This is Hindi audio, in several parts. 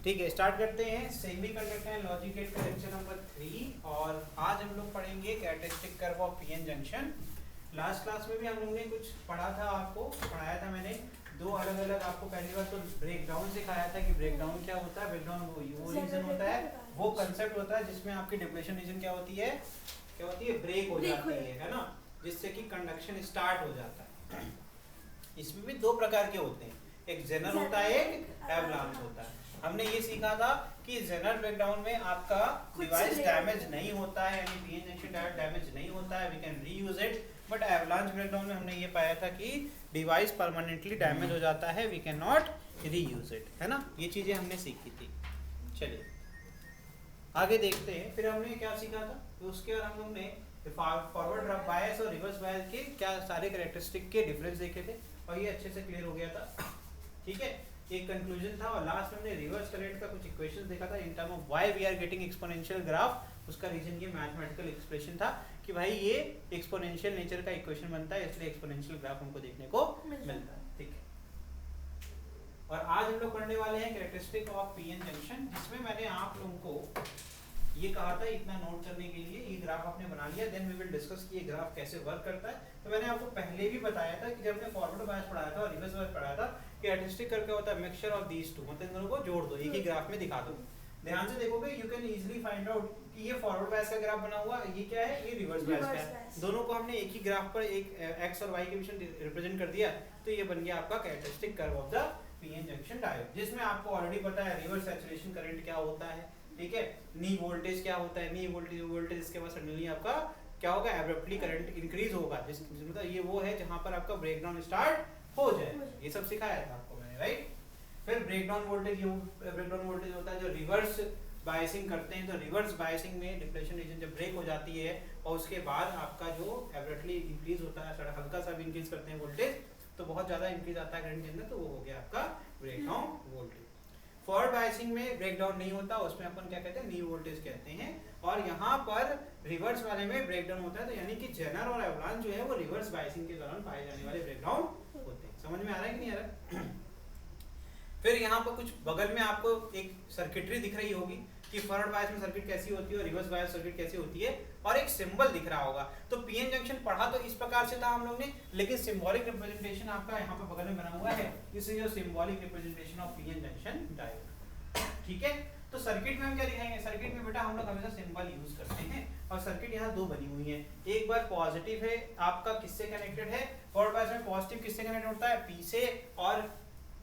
ठीक है, स्टार्ट करते हैं सेमीकंडक्टर लॉजिक गेट का लेक्चर नंबर 3। और आज हम लोग पढ़ेंगे characteristic curve of PN junction. Last class में भी हम लोगों ने कुछ पढ़ा था, आपको पढ़ाया था मैंने दो अलग अलग, आपको पहली बार तो ब्रेकडाउन सिखाया था कि ब्रेकडाउन क्या होता है। ब्रेकडाउन वो रीजन होता है, वो कंसेप्ट होता है जिसमें आपकी डिप्लेशन रीजन क्या होती है, ब्रेक हो जाती है ना, जिससे कि कंडक्शन स्टार्ट हो जाता है। इसमें भी दो प्रकार के होते हैं, एक जेनर होता है, एक एवलांच होता है। हमने ये सीखा था कि जेनरल ब्रेकडाउन में आपका डिवाइस डैमेज नहीं होता है, यानी पीएन जंक्शन डैमेज नहीं होता है, we can reuse it. But avalanche breakdown में हमने ये पाया था कि डिवाइस परमानेंटली डैमेज हो जाता है, we can not reuse it, है ना। ये चीजें हमने सीखी थी। चलिए आगे देखते हैं। फिर हमने क्या सीखा था, तो उसके बाद हम लोग ने फॉरवर्ड बायस और रिवर्स बायस के क्या सारे कैरेक्टरिस्टिक के डिफरेंस देखे थे, और ये अच्छे से क्लियर हो गया था। ठीक है, एक कंक्लूजन था। और लास्ट में हमने रिवर्स करंट का कुछ इक्वेशन देखा था in term of why we are getting exponential graph. उसका रीजन ये मैथमेटिकल एक्सप्रेशन था कि भाई ये एक्सपोनेंशियल नेचर का इक्वेशन बनता है, इसलिए एक्सपोनेंशियल ग्राफ हमको देखने को मिलता है। ठीक है, और आज हम लोग पढ़ने वाले हैं कैरेक्टरिस्टिक ऑफ पीएन जंक्शन, जिसमें मैंने आप लोगों को ये कहा था इतना नोट करने के लिए। ये ग्राफ आपने बना लिया, देन वी विल डिस्कस कि ये ग्राफ कैसे वर्क करता है। तो मैंने आपको पहले भी बताया था कि जब हमने फॉरवर्ड बायस पढ़ाया था और रिवर्स बायस पढ़ाया था कि कैरेक्टरिस्टिक करके होता है मिक्सचर ऑफ दीस टू, मतलब इन दोनों को जोड़ दो, एक ही ग्राफ में दिखा दो। ध्यान से देखोगे you can easily find out कि ये फॉरवर्ड बायस का ग्राफ बना हुआ, ये क्या है, ये रिवर्स बायस का है। दोनों को हमने एक ही ग्राफ पर एक एक्स और वाई के बीच में रिप्रेजेंट कर दिया, तो ये बन गया आपका characteristic curve of the PN junction diode, जिसमें आपको ऑलरेडी पता है रिवर्स सैचुरेशन करंट क्या होता है। ठीक है, नी वोल्टेज क्या होता है, नी वोल्टेज इसके बाद सडनली आपका क्या होगा, एब्रप्टली करंट इंक्रीज होगा, जिस मतलब ये वो है जहां पर आपका ब्रेकडाउन स्टार्ट हो जाए। ये सब सिखाया था आपको मैंने, राइट। फिर ब्रेकडाउन वोल्टेज, ये ब्रेकडाउन वोल्टेज होता है जो रिवर्स बायसिंग करते हैं। तो रिवर्स बायसिंग में डिप्लेशन रीजन जब ब्रेक हो जाती है और उसके बाद आपका जो एब्रप्टली इंक्रीज होता है, हल्का सा भी इंक्रीज करते हैं वोल्टेज, तो बहुत ज्यादा इंक्रीज आता है करंट के अंदर, तो वो हो गया आपका ब्रेकडाउन वोल्टेज। फॉरवर्ड बायसिंग में ब्रेकडाउन नहीं होता, उसमें अपन क्या कहते हैं, नी वोल्टेज कहते हैं। और यहाँ पर रिवर्स वाले में ब्रेकडाउन होता है, तो यानी कि जेनर और एवलांच जो है वो रिवर्स बायसिंग के दौरान पाए जाने वाले ब्रेकडाउन होते हैं। समझ में आ रहा है कि नहीं आ रहा? फिर यहाँ पर कुछ बगल में आपको एक सर्किटरी दिख रही होगी कि फॉरवर्ड बायस में सर्किट कैसी होती है और रिवर्स बायस सर्किट कैसी होती है, और एक सिंबल दिख रहा होगा। तो पीएन जंक्शन पढ़ा तो इस प्रकार से था हम लोग ने, लेकिन सिंबॉलिक रिप्रेजेंटेशन आपका यहाँ पर बगल में बना हुआ है। This is your symbolic representation of PN junction diode. ठीक है, तो सर्किट में हम क्या दिखाएंगे, सर्किट में बेटा हम लोग हमेशा सिंबल यूज करते हैं। और सर्किट यहाँ दो बनी हुई है, एक बार पॉजिटिव है आपका, किससे कनेक्टेड है, फॉरवर्ड बायस में पॉजिटिव किससे कनेक्ट होता है, पी से, और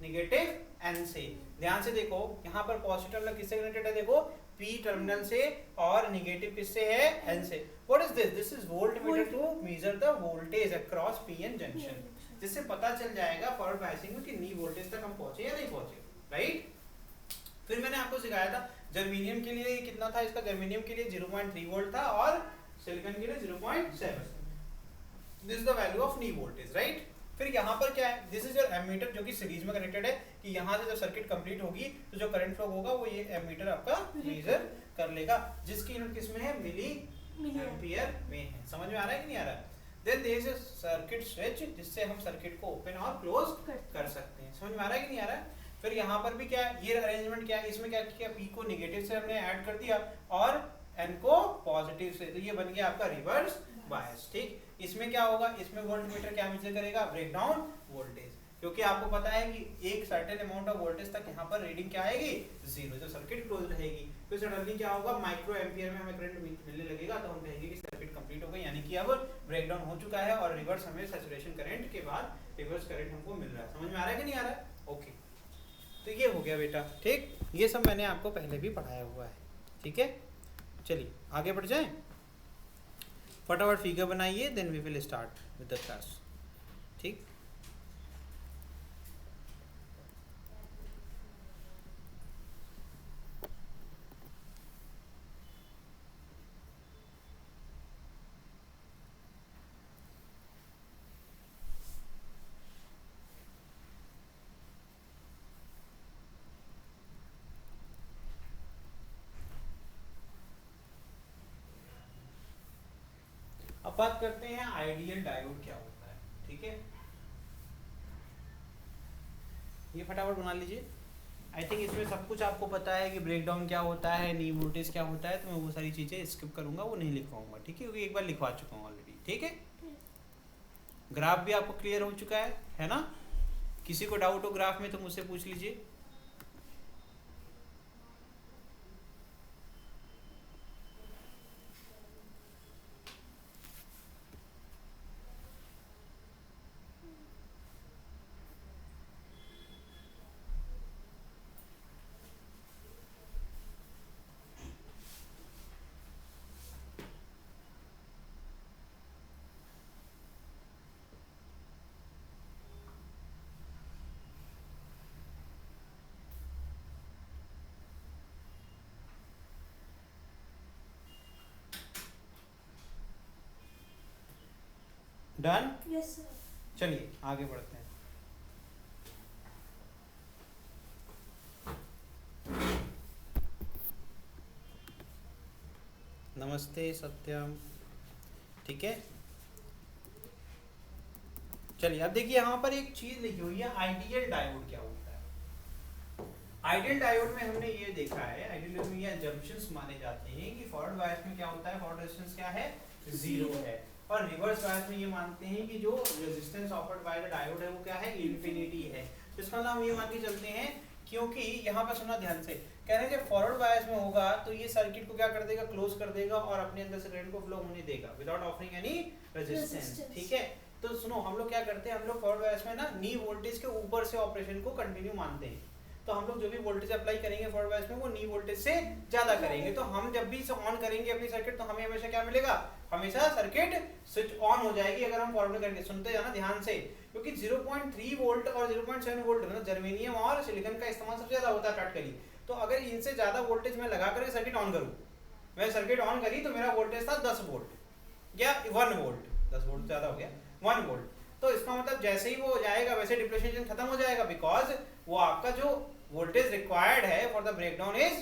नेगेटिव एन से। ध्यान से देखो यहाँ पर पॉजिटिव टर्मिनल किससे कनेक्टेड है, देखो पी टर्मिनल से, और नेगेटिव किससे है, एन से। What is this, this is voltmeter to measure the voltage across PN junction, जिससे पता चल जाएगा फॉरवर्ड बायसिंग में कि नी वोल्टेज तक हम पहुंचे या नहीं पहुंचे, राइट। फिर मैंने आपको सिखाया था जर्मेनियम के लिए कितना था, इसका जर्मेनियम के लिए 0.3 वोल्ट था और सिलिकॉन के लिए 0.7। This is the value of knee voltage, right. फिर यहाँ पर क्या है, दिस इज योर एमीटर जो कि सीरीज में कनेक्टेड है, कि यहाँ से जब सर्किट कंप्लीट होगी तो जो करंट फ्लो होगा वो ये एमीटर आपका मेजर कर लेगा, जिसकी यूनिट किसमें है, मिली एम्पियर में है। समझ में आ रहा है कि नहीं आ रहा है? Then there is a circuit switch, जिससे हम सर्किट को ओपन और क्लोज कर सकते हैं। समझ में आ रहा है कि नहीं आ रहा है? फिर यहाँ पर भी क्या है, ये अरेंजमेंट क्या है, इसमें क्या किया, पी को नेगेटिव से हमने ऐड कर दिया और एन को पॉजिटिव से, तो ये बन गया आपका रिवर्स बायस। ठीक, इसमें क्या होगा, इसमें वोल्टमीटर क्या मेजर करेगा, ब्रेकडाउन वोल्टेज, क्योंकि आपको पता है कि एक सर्टेन अमाउंट ऑफ वोल्टेज तक यहाँ पर रीडिंग क्या आएगी, जीरो, जब सर्किट क्लोज रहेगी। फिर सडनली क्या होगा, माइक्रो एम्पियर में हमें करंट मिलने लगेगा, तो हम कहेंगे कि सर्किट कंप्लीट हो गई, यानी कि अब ब्रेकडाउन हो चुका है और रिवर्स हमें सैचुरेशन करंट के बाद रिवर्स करंट हमको मिल रहा है। समझ में आ रहा है कि नहीं आ रहा है? ओके, तो ये हो गया बेटा। ठीक, ये सब मैंने आपको पहले भी पढ़ाया हुआ है। ठीक है, चलिए आगे बढ़ जाएं, फटाफट फिगर बनाइए, then we will start with the class. ठीक, अब बात करते हैं आइडियल डायोड क्या होता है। ठीक है, ये फटाफट बना लीजिए। आई थिंक इसमें सब कुछ आपको पता है कि ब्रेकडाउन क्या होता है, नी वोल्टेज क्या होता है, तो मैं वो सारी चीज़ें स्किप करूँगा, वो नहीं लिखवाऊंगा, ठीक है, क्योंकि एक बार लिखवा चुका हूँ ऑलरेडी, ठीक है। ग्राफ भी आपको क्लियर हो चुका है ना। किसी को डाउट हो ग्राफ में तो मुझसे पूछ लीजिए। डन? Yes sir. चलिए आगे बढ़ते हैं। नमस्ते सत्यम, ठीक है। चलिए अब देखिए यहाँ पर एक चीज लिखी हुई है, आइडियल डायोड क्या होता है। आइडियल डायोड में हमने ये देखा है, आइडियल डायोड में ये जंक्शंस माने जाते हैं कि फॉरवर्ड बायस में क्या होता है, फॉरवर्ड रेजिस्टेंस क्या है, 0 है, और रिवर्स बायस में ये मानते हैं कि जो resistance offered by the diode है वो क्या है, इंफिनिटी है। तो इसका मतलब हम ये मान के चलते हैं, क्योंकि यहाँ पर सुना ध्यान से, कह रहे हैं जब फॉरवर्ड बायस में होगा तो ये सर्किट को क्या कर देगा, क्लोज कर देगा और अपने अंदर से करंट को फ्लो होने देगा विदाउट ऑफरिंग एनी रेजिस्टेंस, ठीक है। तो सुनो, हम लोग क्या करते हैं, हम लोग फॉरवर्ड बायस में ना नी वोल्टेज के ऊपर से ऑपरेशन को कंटिन्यू मानते हैं। तो हम लोग जो भी वोल्टेज अप्लाई करेंगे फॉरवर्ड बायस में वो नी वोल्टेज से ज्यादा करेंगे। तो हम जब भी ऑन करेंगे अपनी सर्किट तो हमें हमेशा क्या मिलेगा, हमेशा सर्किट स्विच ऑन हो जाएगी अगर हम फॉरवर्ड करेंगे। सुनते जाना ध्यान से, क्योंकि 0.3 वोल्ट और 0.7 वोल्ट मतलब जर्मेनियम और सिलिकॉन का इस्तेमाल सबसे ज्यादा होता है प्रैक्टिकली। तो अगर इनसे ज्यादा वोल्टेज मैं लगा करके सर्किट ऑन करूं, मैं सर्किट ऑन करी तो मेरा वोल्टेज था 10 वोल्ट या 1 वोल्ट, 10 वोल्ट ज्यादा हो गया, 1 वोल्ट। तो इसका मतलब जैसे ही वो हो जाएगा वैसे डिप्लेशन खत्म हो जाएगा, बिकॉज वो आपका जो वोल्टेज रिक्वायर्ड है for the breakdown is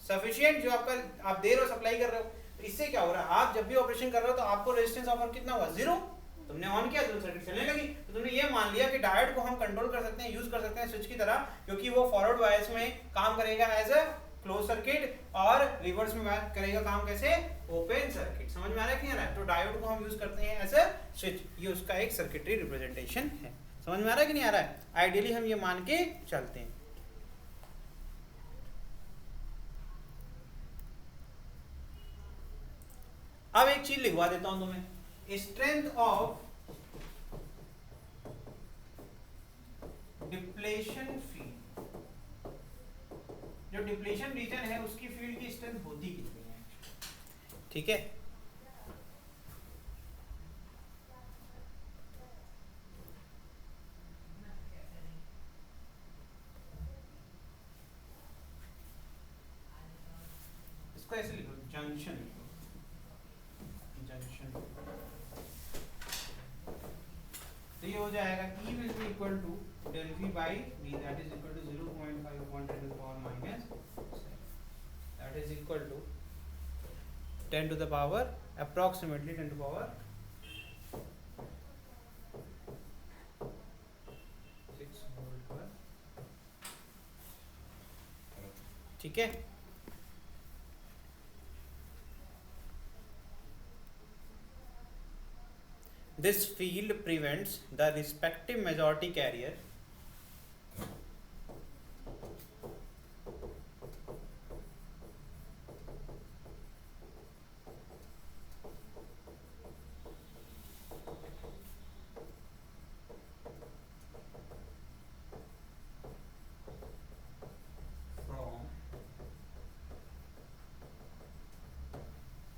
sufficient, जो आपका आप दे रहे हो, सप्लाई कर रहे हो। तो इससे क्या हो रहा है, आप जब भी ऑपरेशन कर रहे हो तो आपको रेजिस्टेंस ऑफर कितना हुआ, 0। तुमने ऑन किया तो सर्किट चलने लगी, तो तुमने ये मान लिया कि डायोड को हम कंट्रोल कर सकते हैं, यूज कर सकते हैं स्विच की तरह, क्योंकि वो फॉरवर्ड बायस में काम करेगा एज अ क्लोज सर्किट और रिवर्स में करेगा काम कैसे, ओपन सर्किट। समझ में आ रहा है कि नहीं आ रहा है। तो डायोड को हम यूज करते हैं एज अ स्विच, ये उसका एक सर्किटरी रिप्रेजेंटेशन है। समझ में आ रहा है कि नहीं आ रहा है। आइडियली हम ये मान के चलते हैं। अब एक चीज लिखवा देता हूं तुम्हें, स्ट्रेंथ ऑफ डिप्लेशन फील्ड, जो डिप्लेशन रीजन है उसकी फील्ड की स्ट्रेंथ होती कितनी है, ठीक है। इसको ऐसे लिखो, जंक्शन, जंक्शन तो ये हो जाएगा E will be equal to del V by D, that is equal to 0.5 upon 10 to the power minus 7, that is equal to 10 to the power approximately 10 to the power 6 volt per, ठीक है। This field prevents the respective majority carrier from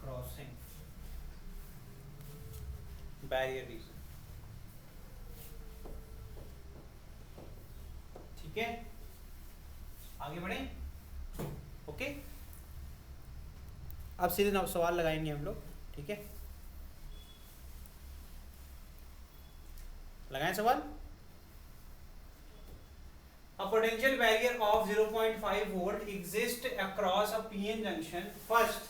crossing barrier region, ठीक है। आगे बढ़े, ओके। अब सीधे सवाल लगाएंगे हम लोग, ठीक है। लगाएं सवाल। A potential barrier of 0.5 volt exists across a PN junction. First,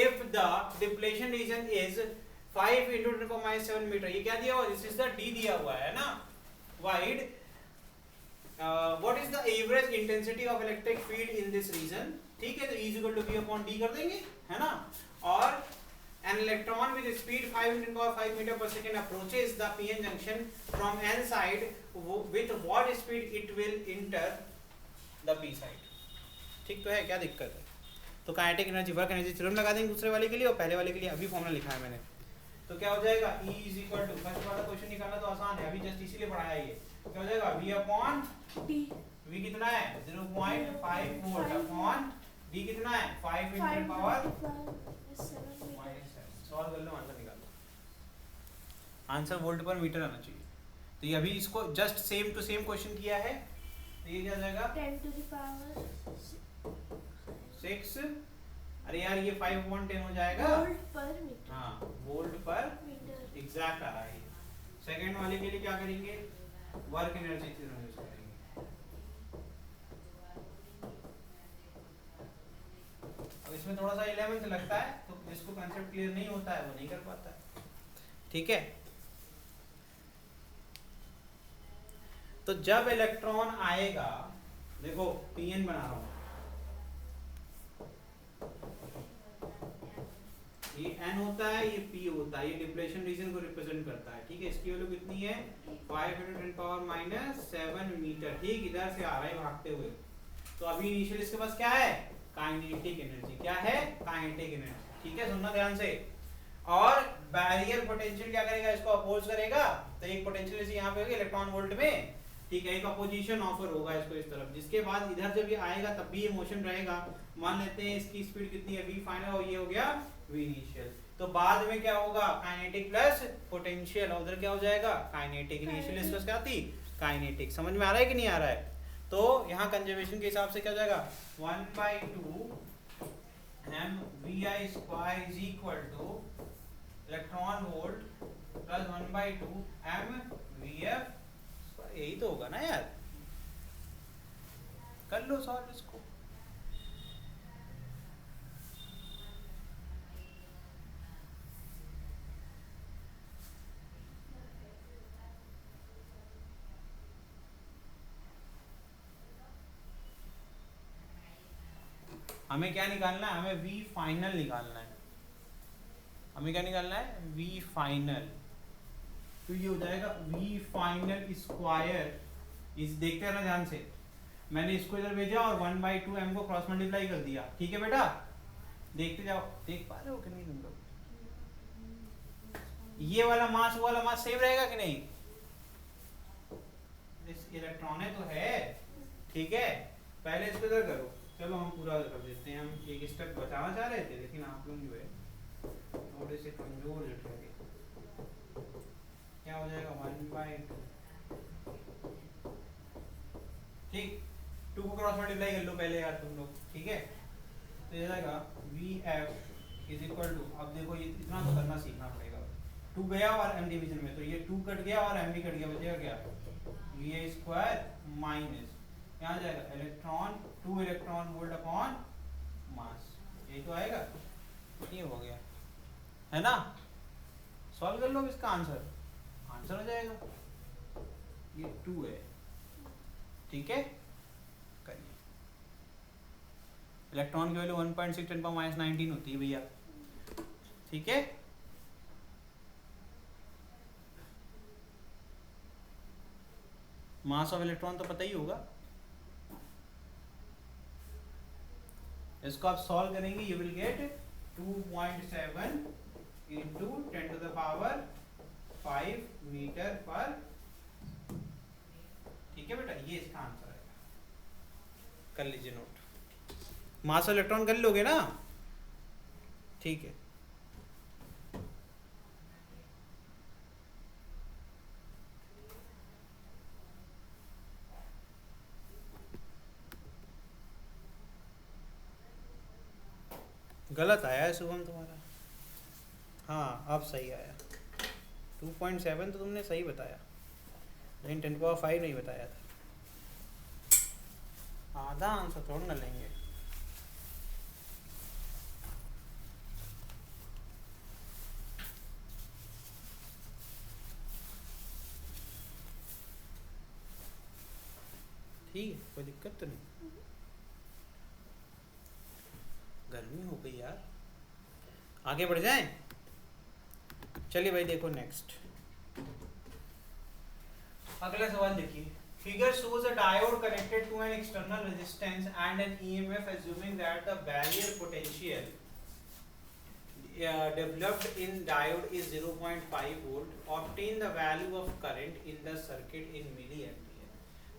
if the depletion region is 5 into 10⁻⁷ meter, ये क्या दिया हुआ है, दिस इज द D दिया हुआ है ना, wide what is the average intensity of electric field in this region, ठीक है, तो E equal to V upon D कर देंगे, है ना। और an electron with speed 5 × 10⁵ meter per second approaches the PN junction from N side, with what speed it will enter the P side, ठीक तो है, क्या दिक्कत है। तो kinetic energy work energy theorem लगा देंगे दूसरे वाले के लिए, और पहले वाले के लिए अभी फॉर्मूला लिखा है मैंने। तो क्या हो जाएगा, E is equal to, first वाला क्वेश्चन निकालना तो आसान है, अभी जस्ट इसीलिए पढ़ाया ये। क्या हो जाएगा, V अपॉन D, V कितना है 0.5 वोल्ट अपॉन D कितना है 5 × 10⁻⁷ सॉल्व कर लो, आंसर निकाल लो। आंसर वोल्ट पर मीटर आना चाहिए। तो ये अभी इसको just same to same question किया है, तो ये क्या हो जाएगा 10⁻⁶। अरे यार ये 5/10 हो जाएगा वोल्ट पर मीटर, हाँ वोल्ट पर मीटर एग्जैक्ट आ रहा है। सेकंड वाले के लिए क्या करेंगे, वर्क एनर्जी थ्योरम यूज करेंगे। अब इसमें थोड़ा सा 11th लगता है, तो जिसको कांसेप्ट क्लियर नहीं होता है वो नहीं कर पाता है, ठीक है। तो जब इलेक्ट्रॉन आएगा, देखो पीएन बना रहा हूं, ये एन होता है, ये पी होता है, ये डिप्लेशन रीजन को रिप्रेजेंट करता है, ठीक है। इसकी वैल्यू कितनी है 5 × 10⁻⁷ मीटर, ठीक, इधर से आ रहा है भागते हुए। तो अभी इनिशियल इसके पास क्या है, काइनेटिक एनर्जी, क्या है काइनेटिक एनर्जी, ठीक है, सुनना ध्यान से। और बैरियर पोटेंशियल क्या करेगा, इसको अपोज करेगा, तो एक पोटेंशियल जैसे यहाँ पे होगी इलेक्ट्रॉन वोल्ट में, ठीक है, एक अपोजिशन ऑफर होगा इसको इस तरफ, जिसके बाद इधर जब ये आएगा तब भी ये मोशन रहेगा। मान लेते हैं इसकी स्पीड कितनी है v फाइनल, और ये हो गया v इनिशियल। तो बाद में क्या होगा, काइनेटिक प्लस पोटेंशियल, और उधर क्या हो जाएगा काइनेटिक। इनिशियल इसको क्या थी काइनेटिक, समझ में आ रहा है कि नहीं आ रहा है। तो यहाँ कंजर्वेशन के हिसाब से क्या हो जाएगा 1/2 mvi² is equal two electron volt plus 1/2 mvf, यही तो होगा ना यार, कर लो सॉल्व इसको। हमें क्या निकालना है, हमें V फाइनल निकालना है, हमें क्या निकालना है V फाइनल। तो ये हो जाएगा V फाइनल स्क्वायर, इस देखते हैं ना ध्यान से, मैंने इसको इधर भेजा और 1/2 m को क्रॉस मल्टीप्लाई कर दिया, ठीक है बेटा, देखते जाओ, देख पा रहे हो कि नहीं तुम लोग। ये वाला मास वो वाला मास सेम रहेगा कि नहीं, इस इलेक्ट्रॉन है तो है, ठीक है। पहले इसको इधर करो, चलो हम पूरा कर देते हैं, हम एक स्टेप बचाना चाह रहे थे लेकिन आप लोग जो है थोड़े से कमजोर जो थे। क्या हो जाएगा 1/2, ठीक, 2 को क्रॉस मल्टीप्लाई कर लो पहले यार तुम लोग, ठीक है। तो ये जाएगा VF इज इक्वल टू, अब देखो ये इतना तो करना सीखना पड़ेगा, 2 गया और m डिवीजन में, तो ये 2 कट गया और m भी कट गया, बचेगा क्या VA² माइनस, यहाँ जाएगा electron 2 electron volt upon mass, ये तो आएगा, ये हो गया है ना। सॉल्व कर लो इसका आंसर, आंसर हो जाएगा, ये 2 है, ठीक है। करिए, इलेक्ट्रॉन की वैल्यू 1.6 × 10⁻⁹ होती है भैया, ठीक है। मास ऑफ इलेक्ट्रॉन तो पता ही होगा, इसको आप सॉल्व करेंगे, यू विल गेट 2.7 × 10⁻⁵ मीटर पर, ठीक है बेटा, ये इसका आंसर है। कर लीजिए नोट, मास ऑफ इलेक्ट्रॉन कर लोगे ना, ठीक है। गलत आया है शुभम तुम्हारा, हाँ अब सही आया, 2.7 तो तुमने सही बताया, लेकिन 10⁻⁵ नहीं बताया था, आधा आंसर थोड़ा ना लेंगे। ठीक है, कोई दिक्कत तो नहीं। गर्मी हो गई यार, आगे बढ़ जाएं। चलिए भाई देखो नेक्स्ट, अगला सवाल देखिए। Figure shows a diode connected to an external resistance and an EMF assuming that the barrier potential developed in diode is 0.5 volt. Obtain the value of current in the circuit in milliampere.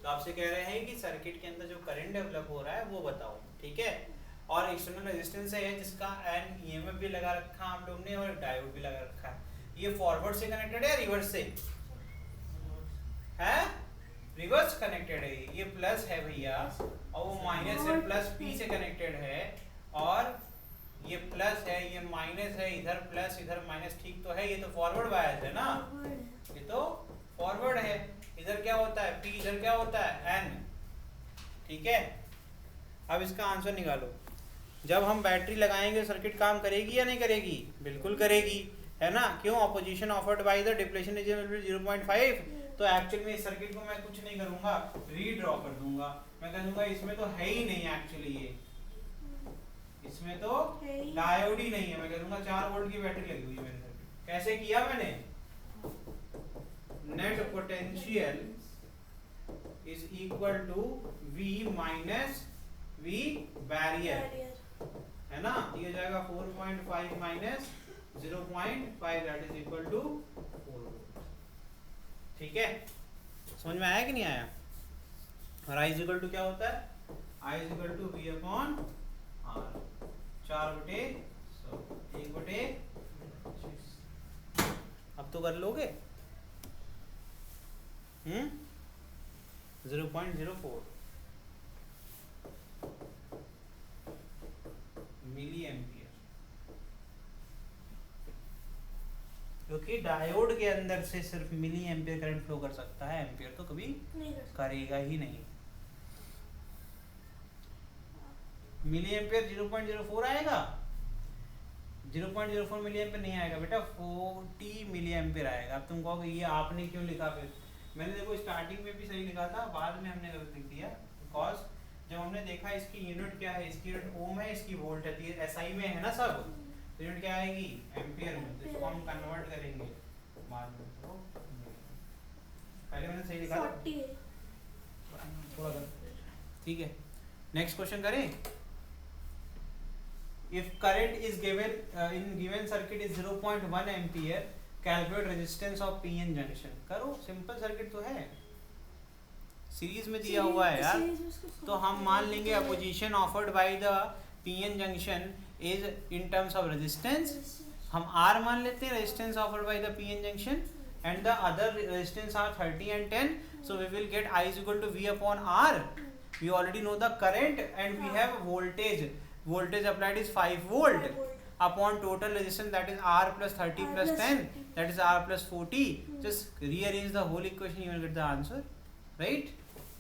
तो आपसे कह रहे हैं कि सर्किट के अंदर जो करंट डेवलप हो रहा है वो बताओ, ठीक है। और एक्सटर्नल रेजिस्टेंस है जिसका एन ईएमएफ भी लगा रखा है हम लोग ने और डायोड भी लगा रखा है। ये फॉरवर्ड से कनेक्टेड है रिवर्स से है? रिवर्स कनेक्टेड है। ये प्लस है भैया और वो माइनस है, प्लस पी से कनेक्टेड है और ये प्लस है, ये माइनस है, इधर प्लस इधर माइनस, ठीक तो है। ये तो फॉरवर्ड बायस है ना, ये तो फॉरवर्ड है। इधर क्या होता है पी, इधर क्या होता है एन, ठीक है। अब इसका आंसर निकालो। जब हम बैटरी लगाएंगे सर्किट काम करेगी या नहीं करेगी? बिल्कुल करेगी, है ना। क्यों? Opposition offered by the depletion is 0.5। तो एक्चुअल में इस सर्किट को मैं कुछ नहीं करूंगा, रीड्रॉ कर दूंगा। मैं कह दूंगा इसमें तो है ही नहीं एक्चुअली, ये इसमें तो डायोड ही नहीं है। मैं कह दूंगा 4 वोल्ट की बैटरी लगी हुई है मेरे सर्किट। कैसे किया मैंने? Net potential is equal to V minus V barrier, है ना। ये हो जाएगा 4.5 minus 0.5 that is equal to 4 volt, ठीक है। समझ में आया कि नहीं आया? और I इज इक्वल टू क्या होता है? I is equal to V upon R, 4/100 1/6। अब तो कर लोगे 0.04 मिली एम्पियर, क्योंकि डायोड के अंदर से सिर्फ मिली एम्पियर करंट फ्लो कर सकता है, एम्पियर तो कभी करेगा ही नहीं। मिली एम्पियर 0.04 आएगा, 0.04 मिली एम्पियर नहीं आएगा बेटा, 40 मिली एम्पियर आएगा। अब तुम कहोगे ये आपने क्यों लिखा? फिर मैंने देखो स्टार्टिंग में भी सही लिखा था, बाद में हमने गलत लिख दिया। बिकॉज जब हमने देखा इसकी यूनिट क्या है, इसकी यूनिट ओम है, इसकी वोल्ट है, ये एसआई में है ना सब, तो यूनिट क्या आएगी? एम्पियर में। तो इसको हम कन्वर्ट करेंगे बाद में। तो पहले मैंने सही लिखा था, थोड़ा गलत, ठीक है। नेक्स्ट क्वेश्चन करें। If current is given in given circuit is 0.1 ampere, calculate resistance of PN junction। करो, सिंपल सर्किट तो है, सीरीज में दिया हुआ है यार। तो हम मान लेंगे opposition offered by the PN junction is in terms of resistance। हम R मान लेते हैं, resistance offered by the PN junction, and the other resistance are 30 and 10। So we will get I is equal to V upon R। We already know the current and we have voltage। Voltage applied is 5 volt upon total resistance, that is R plus 30 plus 10, that is R plus 40। Just rearrange the whole equation, you will get the answer, right?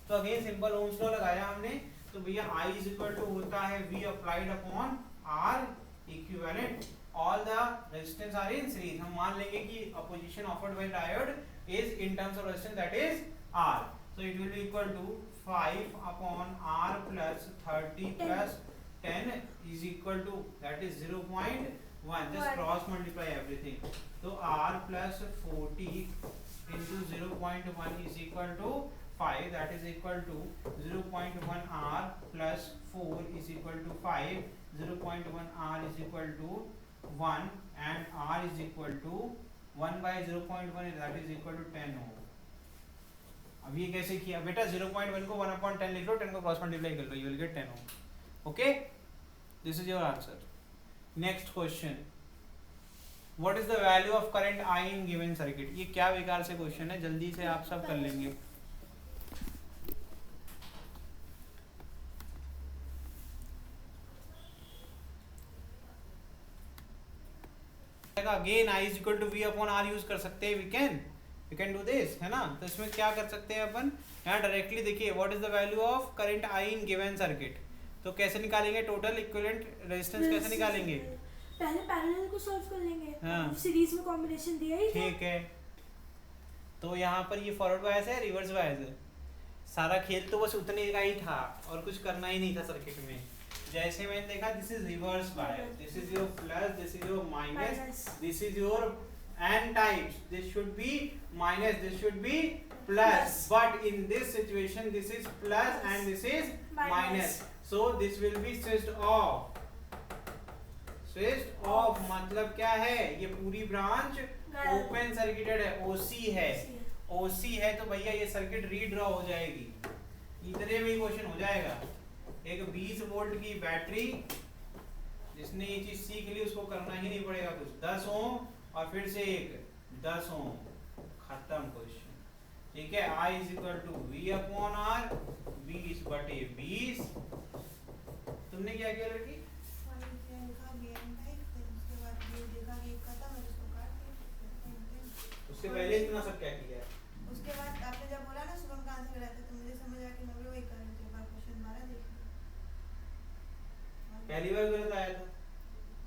तो अगेन सिंपल ओम्स लॉ लगाया हमने। तो भैया I is equal to होता है V applied upon R equivalent, all the resistance are in series। हम मान लेंगे कि opposition offered by diode is in terms of resistance, that is R। So it will be equal to 5 upon R plus 30 plus 10 is equal to, that is 0.1। just cross multiply everything। तो R plus 40 into 0.1 is equal to 5, that is equal to 0.1 R plus 4 is equal to 5, 0.1 R is equal to 1 and R is equal to 1 by 0.1, that is equal to 10 ohm। अब ये कैसे किया बेटा? 0.1 को 1/10 लिख लो, 10 को क्रॉस मल्टीप्लाई कर लो, you will get 10 ohm। Okay, this is your answer। next question, what is the value of current I in given circuit। ये क्या बेकार से क्वेश्चन है, जल्दी से आप सब कर लेंगे। Again I is equal to V upon R use कर सकते हैं, we can do this, है ना। तो इसमें क्या कर सकते हैं अपन, यहाँ डायरेक्टली देखिए what is the value of current I in given circuit। तो कैसे निकालेंगे? टोटल इक्विवेलेंट रेजिस्टेंस कैसे निकालेंगे? पहले पैरेलल को सॉल्व कर लेंगे। हाँ, सीरीज में कॉम्बिनेशन दिया ही था। ठीक है। तो यहाँ पर ये फॉरवर्ड बायस है, रिवर्स बायस है? सारा खेल तो बस उतने का ही था और कुछ करना ही नहीं था सर्किट में। जैसे मैंने देखा this is reverse bias, this is your plus, this is your minus, this is your n types, this should be minus, this should be plus, but in this situation this is plus and this is minus, so this will be switched off. Switched off मतलब क्या है, ये पूरी ब्रांच ओपन सर्किटेड है, ओसी है, ओसी है तो भैया ये सर्किट रीड्रॉ हो जाएगी, इतने में ही क्वेश्चन हो जाएगा। एक 20 वोल्ट की बैटरी, जिसने ये चीज सीख ली उसको करना ही नहीं पड़ेगा कुछ, 10 ओम और फिर से एक 10 ओम, खत्म क्वेश्चन। ठीक है, I is equal to V upon R, 20 बटे 20। तुमने क्या किया लड़की? उससे पहले इतना सब क्या किया है? उसके बाद आपने जब बोला ना शुभम का आंसर गलत है तो मुझे समझ आया कि मैं भी वही कर रही थी, एक बार क्वेश्चन दोबारा देखना। पहली बार गलत आया था?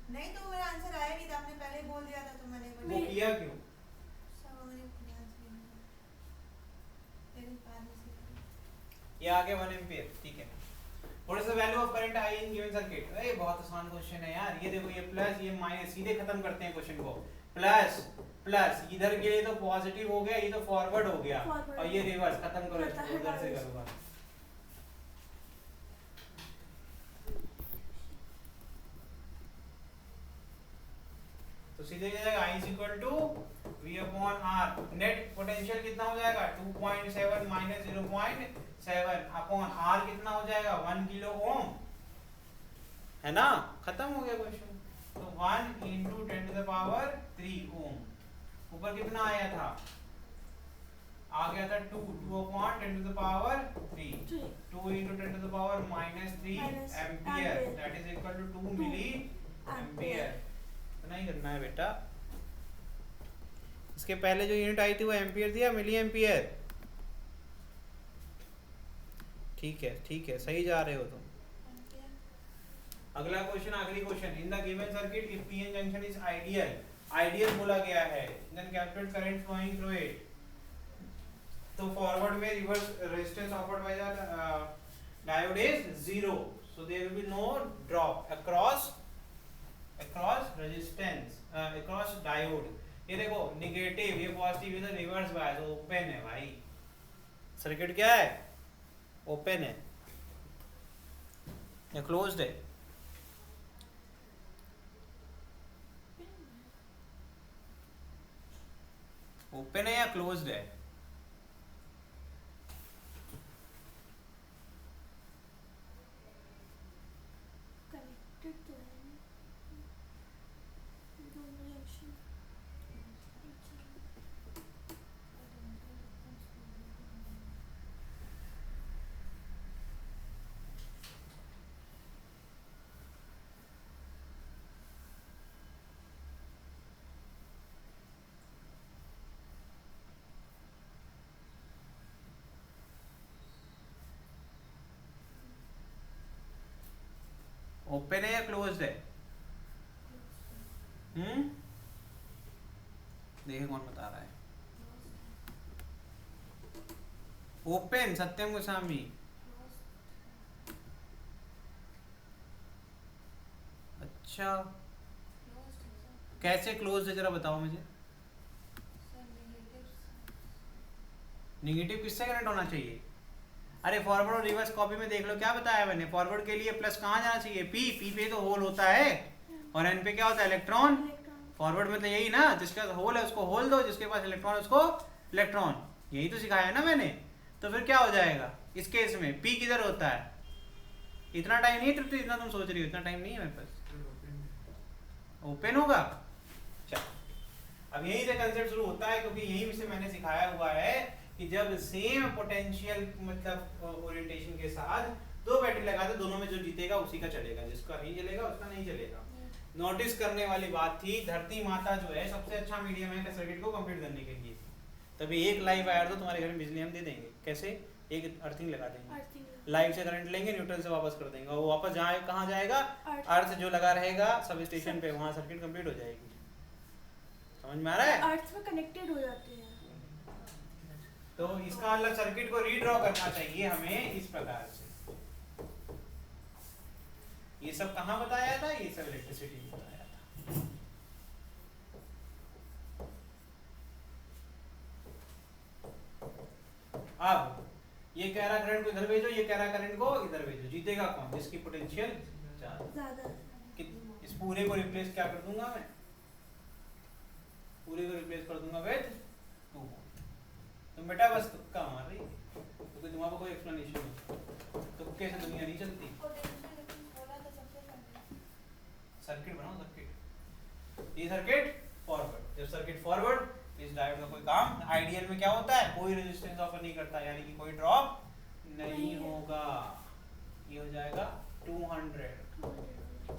नहीं तो मेरा आंसर आया नहीं था, आपने पहले ही बोल दिया था तो मैंने वो किया क्यों? सब मैंने ध्यान से नहीं किया। लेकिन बाद में सीखा। ये आ गया 1 एम्पीयर। ठीक है, what is the value of current I in given circuit? अरे बहुत आसान क्वेश्चन है यार, ये देखो ये प्लस ये माइनस, सीधे खत्म करते हैं क्वेश्चन को। प्लस प्लस इधर के लिए तो पॉजिटिव हो गया, ये तो फॉरवर्ड हो गया, और ये रिवर्स, खत्म करो इसको, उधर से करूंगा। तो सीधे जाएगा I is equal to V upon R, net potential कितना हो जाएगा 2.7 माइनस 0.7 अपॉन R कितना हो जाएगा 1 किलो ओम, है ना, खत्म हो गया क्वेश्चन। तो 1 into 10 to the power 3 ओम, ऊपर कितना आया था, आ गया था 2 upon 10 to the power 3, 2 into 10 to the power minus 3 ampere, that is equal to 2 milli ampere. इतना ही करना है बेटा। इसके पहले जो यूनिट आई थी वो एम्पियर थी या मिली एम्पियर? ठीक है ठीक है, सही जा रहे हो तुम। अगला क्वेश्चन, आखिरी question, in the given circuit if PN junction is ideal, ideal बोला गया है, then calculate current flowing through it. तो फॉरवर्ड में reverse resistance offered by the diode is 0, so there will be no drop across resistance across diode. ये देखो नेगेटिव, ये पॉजिटिव, ये तो रिवर्स बायस, ओपन है भाई, सर्किट क्या है, ओपन है या क्लोज्ड है? ओपन है या क्लोज्ड है? कनेक्टेड तो है दोनों जंक्शन। ओपन है या क्लोज्ड है? देखिए कौन बता रहा है। ओपन, सत्यम गोस्वामी। अच्छा, कैसे क्लोज्ड है जरा बताओ मुझे। नेगेटिव किससे कनेक्ट होना चाहिए? अरे फॉरवर्ड और रिवर्स कॉपी में देख लो क्या बताया मैंने, फॉरवर्ड के लिए प्लस कहाँ जाना चाहिए, पी पे तो होल होता है और एन पे क्या होता है, इलेक्ट्रॉन। फॉरवर्ड में तो यही ना, जिसका होल है उसको होल दो, जिसके पास इलेक्ट्रॉन उसको इलेक्ट्रॉन, यही तो सिखाया है ना मैंने। तो फिर क्या हो जाएगा इस केस में, पी किधर होता है? इतना टाइम नहीं है तृप्ति, इतना तुम सोच रही हो, इतना टाइम नहीं है मेरे पास। ओपन होगा, चल अब यही से कंसेप्ट शुरू होता है, क्योंकि यही से मैंने सिखाया हुआ है कि जब सेम पोटेंशियल मतलब ओरिएंटेशन के साथ दो बैटरी लगा दो, दोनों में जो जीतेगा उसी का चलेगा, जिसका नहीं चलेगा उसका नहीं चलेगा। नोटिस करने वाली बात थी, धरती माता जो है सबसे अच्छा मीडियम है सर्किट को कंप्लीट करने के लिए। तभी एक लाइव वायर तो तुम्हारे घर में बिजली हम दे देंगे। कैसे? एक अर्थिंग लगा देंगे, लाइव से करंट लेंगे, न्यूट्रल से वापस कर देंगे, और वो वापस जाए कहाँ जाएगा, अर्थ जो लगा रहेगा सब स्टेशन पे, वहाँ सर्किट कंप्लीट हो जाएगी। समझ में आ रहा है? अर्थ में कनेक्टेड हो जाते हैं। तो इसका मतलब सर्किट को रीड्रॉ करना चाहिए हमें इस प्रकार से। ये सब कहाँ बताया था, ये सब इलेक्ट्रिसिटी में बताया था। अब ये कह रहा करंट को इधर भेजो, ये कह रहा करंट को इधर भेजो, जीतेगा कौन, जिसकी पोटेंशियल ज्यादा। इस पूरे को रिप्लेस क्या कर दूंगा मैं, पूरे को रिप्लेस कर दूंगा विद 2 वोल्ट। तुम बेटा बस तुक्का मार रही, क्योंकि तुम्हारा कोई एक्सप्लेनेशन नहीं, तुक्के से दुनिया नहीं चलती। सर्किट बनाओ, सर्किट, ये सर्किट फॉरवर्ड, जब सर्किट फॉरवर्ड इस डायोड का कोई काम आइडियल में क्या होता है, कोई रेजिस्टेंस ऑफर नहीं करता, यानी कि कोई ड्रॉप नहीं होगा। ये हो जाएगा 200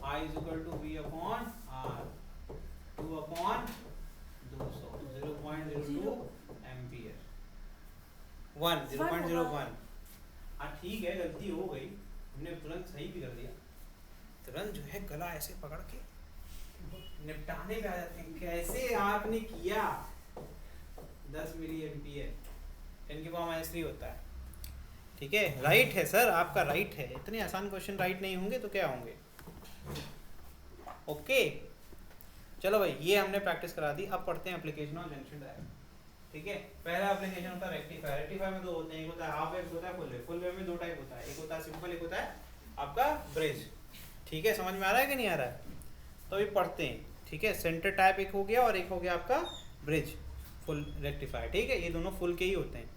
I is equal to V upon R 2 upon 200 0.02 ampere 0.01। हाँ ठीक है, गलती हो गई, हमने तुरंत सही भी कर दिया। तुरंत जो है गला ऐसे पकड़ के निपटाने पे आ जाते हैं, कैसे आपने किया। 10 मिली एम्पियर 10 की पावर -3 होता है, ठीक है, राइट है सर, आपका राइट है। इतने आसान क्वेश्चन राइट नहीं होंगे तो क्या होंगे। ओके चलो भाई, ये हमने प्रैक्टिस करा दी। अब पढ़ते हैं एप्लीकेशन ऑफ जंक्शन डायोड। ठीक है, पहला एप्लीकेशन होता है रेक्टिफायर। रेक्टिफायर में दो होते हैं, एक होता है हाफ वेव, होता है फुल वेव। फुल वेव में दो टाइप होता है, एक होता है सिंपल, एक होता है आपका ब्रिज। ठीक है, समझ में आ रहा है कि नहीं आ रहा है, तो अभी पढ़ते हैं। ठीक है, सेंटर टाइप एक हो गया और एक हो गया आपका ब्रिज फुल रेक्टिफायर। ठीक है, ये दोनों फुल के ही होते हैं।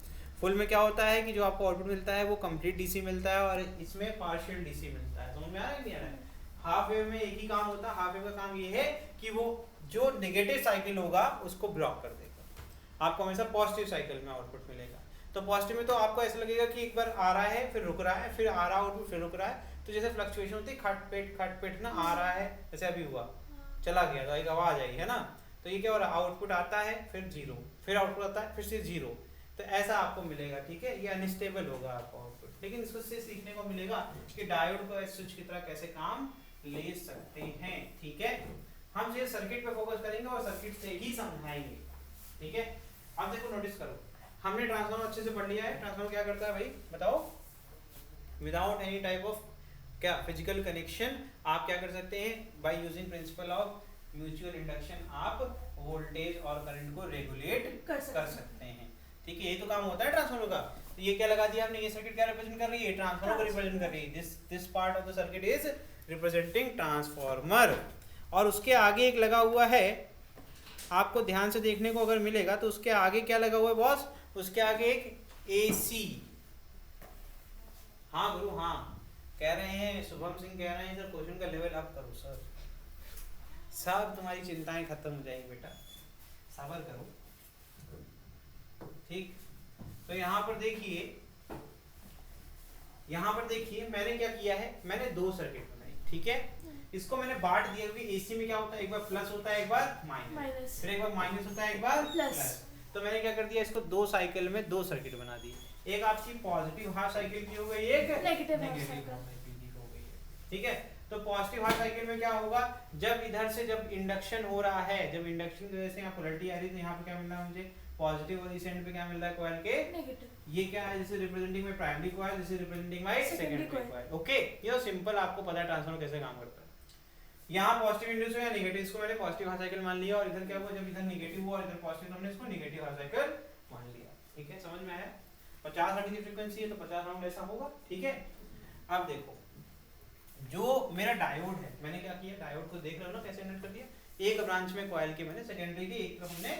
फुल में क्या होता है कि जो आपको आउटपुट मिलता है वो कंप्लीट डीसी मिलता है और इसमें पार्शियल डीसी मिलता है। समझ में आ रहा है कि नहीं आ रहा है। हाफ वेव में एक ही काम होता है, हाफ वेव का काम ये है कि वो जो नेगेटिव साइकिल होगा उसको ब्लॉक कर देगा, आपको हमेशा पॉजिटिव साइकिल में आउटपुट मिलेगा। तो पॉजिटिव में तो आपको ऐसा लगेगा कि एक बार आ रहा है फिर रुक रहा है, फिर आ रहा आउटपुट फिर रुक रहा है, तो जैसे फ्लक्चुएशन होती है खट पेट ना, आ रहा है जैसे अभी हुआ, चला गया तो एक आवाज आई है ना, तो ये क्या हो रहा है, आउटपुट आता है फिर जीरो, फिर आउटपुट आता है फिर से जीरो, तो ऐसा आपको मिलेगा। ठीक है, ये अनस्टेबल होगा आपका आउटपुट, लेकिन इसको से सीखने को मिलेगा कि डायोड को स्विच की तरह कैसे काम ले सकते हैं। ठीक है, हम सिर्फ सर्किट पे फोकस करेंगे और सर्किट से ही समझाएंगे। ठीक है, अब देखो नोटिस करो, हमने ट्रांसफार्मर अच्छे से पढ़ लिया है। ट्रांसफार्मर क्या करता है भाई बताओ, विदाउट एनी टाइप ऑफ क्या फिजिकल कनेक्शन आप क्या कर सकते हैं, by using principle of mutual induction आप वोल्टेज और करंट को रेगुलेट कर सकते हैं। ठीक है, ये तो काम होता है ट्रांसफार्मर का। तो ये क्या लगा दिया आपने, ये सर्किट क्या रिप्रेजेंट कर रही है, ट्रांसफार्मर को रिप्रेजेंट कर रही है। This part of the circuit is representing transformer. और उसके आगे एक लगा हुआ है, आपको ध्यान से देखने को अगर मिलेगा तो उसके आगे क्या लगा हुआ है बॉस, उसके आगे एक एसी। हाँ गुरु हाँ, कह रहे हैं शुभम सिंह कह रहे हैं सर क्वेश्चन का लेवल अप करो सर, सब तुम्हारी चिंताएं खत्म हो जाएंगी बेटा, सब्र करो। ठीक, तो यहाँ पर देखिए मैंने क्या किया है, मैंने दो सर्किट बनाई। ठीक है, इसको मैंने बांट दिया, क्योंकि एसी में क्या होता है, एक बार प्लस होता है एक बार माइनस, फिर एक बार माइनस होता है एक बार प्लस। तो मैंने क्या कर दिया, इसको दो साइकिल में दो सर्किट बना दी, एक आपकी पॉजिटिव हाफ साइकिल की हो गई, एक नेगेटिव हाफ साइकिल की हो गई है। ठीक है, तो पॉजिटिव हाफ साइकिल में क्या होगा, जब इधर से जब इंडक्शन हो रहा है, जब इंडक्शन की वजह से यहाँ पोलैरिटी आ रही है, तो यहाँ पे क्या मिल रहा है मुझे पॉजिटिव, और इस एंड पे क्या मिल रहा है कॉइल के नेगेटिव। ये क्या है, जैसे रिप्रेजेंटिंग में प्राइमरी कॉइल, जैसे representing by secondary coil. Okay, ये तो सिंपल, आपको पता है ट्रांसफार्मर कैसे काम करता है। यहाँ पॉजिटिव इंड्यूस हुआ या नेगेटिव, इसको मैंने पॉजिटिव हाफ साइकिल मान लिया, और इधर क्या हुआ, जब इधर नेगेटिव हुआ और इधर पॉजिटिव, हमने इसको नेगेटिव हाफ साइकिल मान लिया। ठीक है, समझ में आया। 50 हर्ट्ज की फ्रीक्वेंसी है तो 50 राउंड ऐसा होगा। ठीक है, अब देखो जो मेरा डायोड है, मैंने क्या किया, डायोड को देख रहे हो ना कैसे एंड कर दिया, एक ब्रांच में कॉइल की मैंने सेकेंडरी की, एक तरफ हमने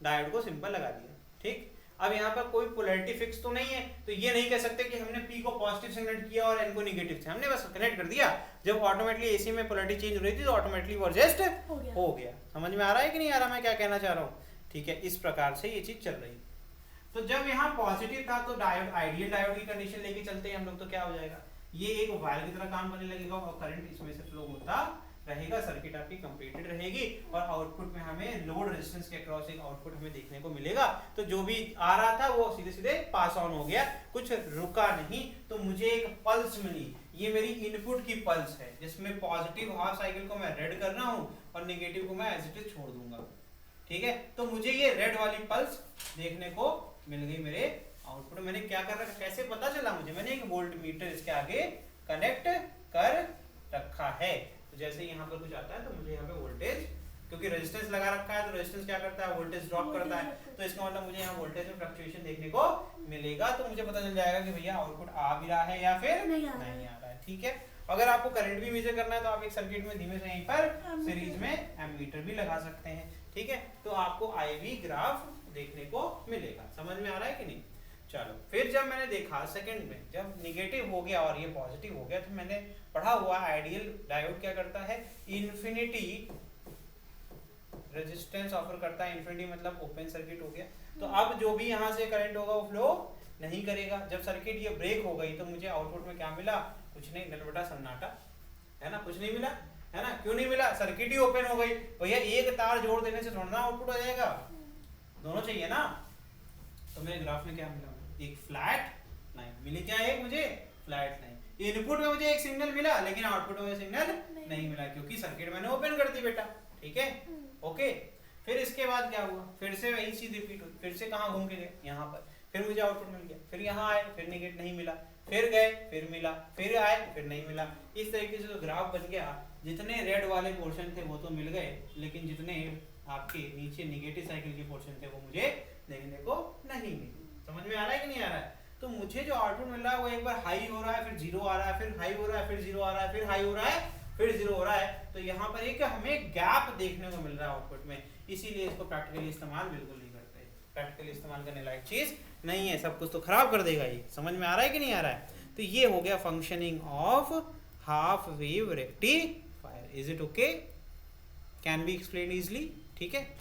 डायोड को सिंपल लगा दिया। ठीक, अब यहाँ पर कोई पोलैरिटी फिक्स तो नहीं है, तो ये नहीं कह सकते कि हमने P को पॉजिटिव से कनेक्ट किया और N को नेगेटिव से, हमने बस कनेक्ट कर दिया। जब ऑटोमेटिकली एसी में पोलैरिटी चेंज हो रही थी तो ऑटोमेटिकली वो एडजस्ट हो गया। समझ में आ रहा है कि नहीं आ रहा मैं क्या कहना चाह रहा हूँ। ठीक है, इस प्रकार से ये चीज चल रही। तो जब यहाँ पॉजिटिव था तो डायोड आइडियल डायोड की कंडीशन लेके चलते हैं हम लोग, तो क्या हो जाएगा, ये एक वायर की तरह काम करने लगेगा और करंट इसमें से फ्लो होता रहेगा, सर्किट आपकी कंप्लीटेड रहेगी और आउटपुट में हमें लोड रेजिस्टेंस के अक्रॉस एक आउटपुट हमें देखने को मिलेगा। तो जो भी आ रहा था वो सीधे सीधे पास ऑन हो गया, कुछ रुका नहीं, तो मुझे एक पल्स मिली। ये मेरी इनपुट की पल्स है, जिसमें पॉजिटिव हाफ साइकिल को मैं रेड कर रहा हूँ और नेगेटिव को मैं एज इट इज छोड़ दूंगा। ठीक है, तो मुझे ये रेड वाली पल्स देखने को मिल गई मेरे आउटपुट। मैंने क्या कर रखा, कैसे पता चला मुझे, मैंने एक वोल्ट मीटर इसके आगे कनेक्ट कर रखा है। तो जैसे यहाँ पर कुछ आता है तो मुझे यहाँ पे वोल्टेज, क्योंकि रेजिस्टेंस लगा रखा है तो रेजिस्टेंस क्या करता है, वोल्टेज ड्रॉप करता है, तो इसका मतलब मुझे यहाँ वोल्टेज में फ्लक्चुएशन देखने को मिलेगा। तो मुझे पता चल जाएगा कि भैया आउटपुट आ भी रहा है या फिर नहीं आ रहा है। ठीक है, अगर आपको करंट भी मेजर करना है तो आप एक सर्किट में धीमे से यहीं पर सीरीज में एमीटर भी लगा सकते हैं। ठीक है, तो आपको IV ग्राफ देखने को मिलेगा। समझ में आ रहा है कि नहीं? चलो, फिर जब मैंने देखा सेकंड में, जब निगेटिव हो गया और ये पॉजिटिव हो गया, तो मैंने पढ़ा हुआ आइडियल डायोड क्या करता है, इन्फिनिटी रेजिस्टेंस ऑफर करता है। इन्फिनिटी मतलब ओपन सर्किट हो गया, तो अब जो भी यहाँ से करंट होगा वो फ्लो नहीं करेगा। जब सर्किट ये ब्रेक हो गई तो मुझे आउटपुट में क्या मिला, कुछ नहीं, नलबटा सन्नाटा, है ना, कुछ नहीं मिला, है ना। क्यों नहीं मिला, सर्किट ही ओपन हो गई। भैया एक तार जोड़ देने से थोड़ा ना आउटपुट हो जाएगा, दोनों चाहिए ना। तो मेरे ग्राफ में क्या मिला, एक फ्लैट लाइन मिली, क्या है मुझे, फ्लैट लाइन। इनपुट में मुझे एक सिग्नल मिला लेकिन आउटपुट में सिग्नल नहीं मिला, क्योंकि सर्किट मैंने ओपन कर दी बेटा। ठीक है, ओके। फिर इसके बाद क्या हुआ, फिर से वही चीज रिपीट हुई, फिर से कहाँ घूम के गए, यहाँ पर, फिर मुझे आउटपुट मिल गया, फिर यहाँ आए, फिर निगेट नहीं मिला, फिर गए, फिर मिला, फिर आए, फिर नहीं मिला। इस तरीके से जो ग्राफ बन गया, जितने रेड वाले पोर्शन थे वो तो मिल गए, लेकिन जितने आपके नीचे निगेटिव साइकिल के पोर्शन थे वो मुझे देखने को नहीं मिले। समझ में आ रहा है कि नहीं आ रहा है? तो मुझे जो आउटपुट मिल रहा है वो एक बार हाई हो रहा है, फिर जीरो आ रहा है, फिर हाई हो रहा है, फिर जीरो आ रहा है, फिर हाई हो रहा है, फिर जीरो हो रहा है। तो यहाँ पर एक हमें गैप देखने को मिल रहा है आउटपुट में, इसीलिए इसको प्रैक्टिकली इस्तेमाल बिल्कुल नहीं करते। प्रैक्टिकली इस्तेमाल करने लायक चीज नहीं है, सब कुछ तो खराब कर देगा ये। समझ में आ रहा है कि नहीं आ रहा है? तो ये हो गया functioning of half wave rectifier. Is it okay? Can be explain easily? ठीक है,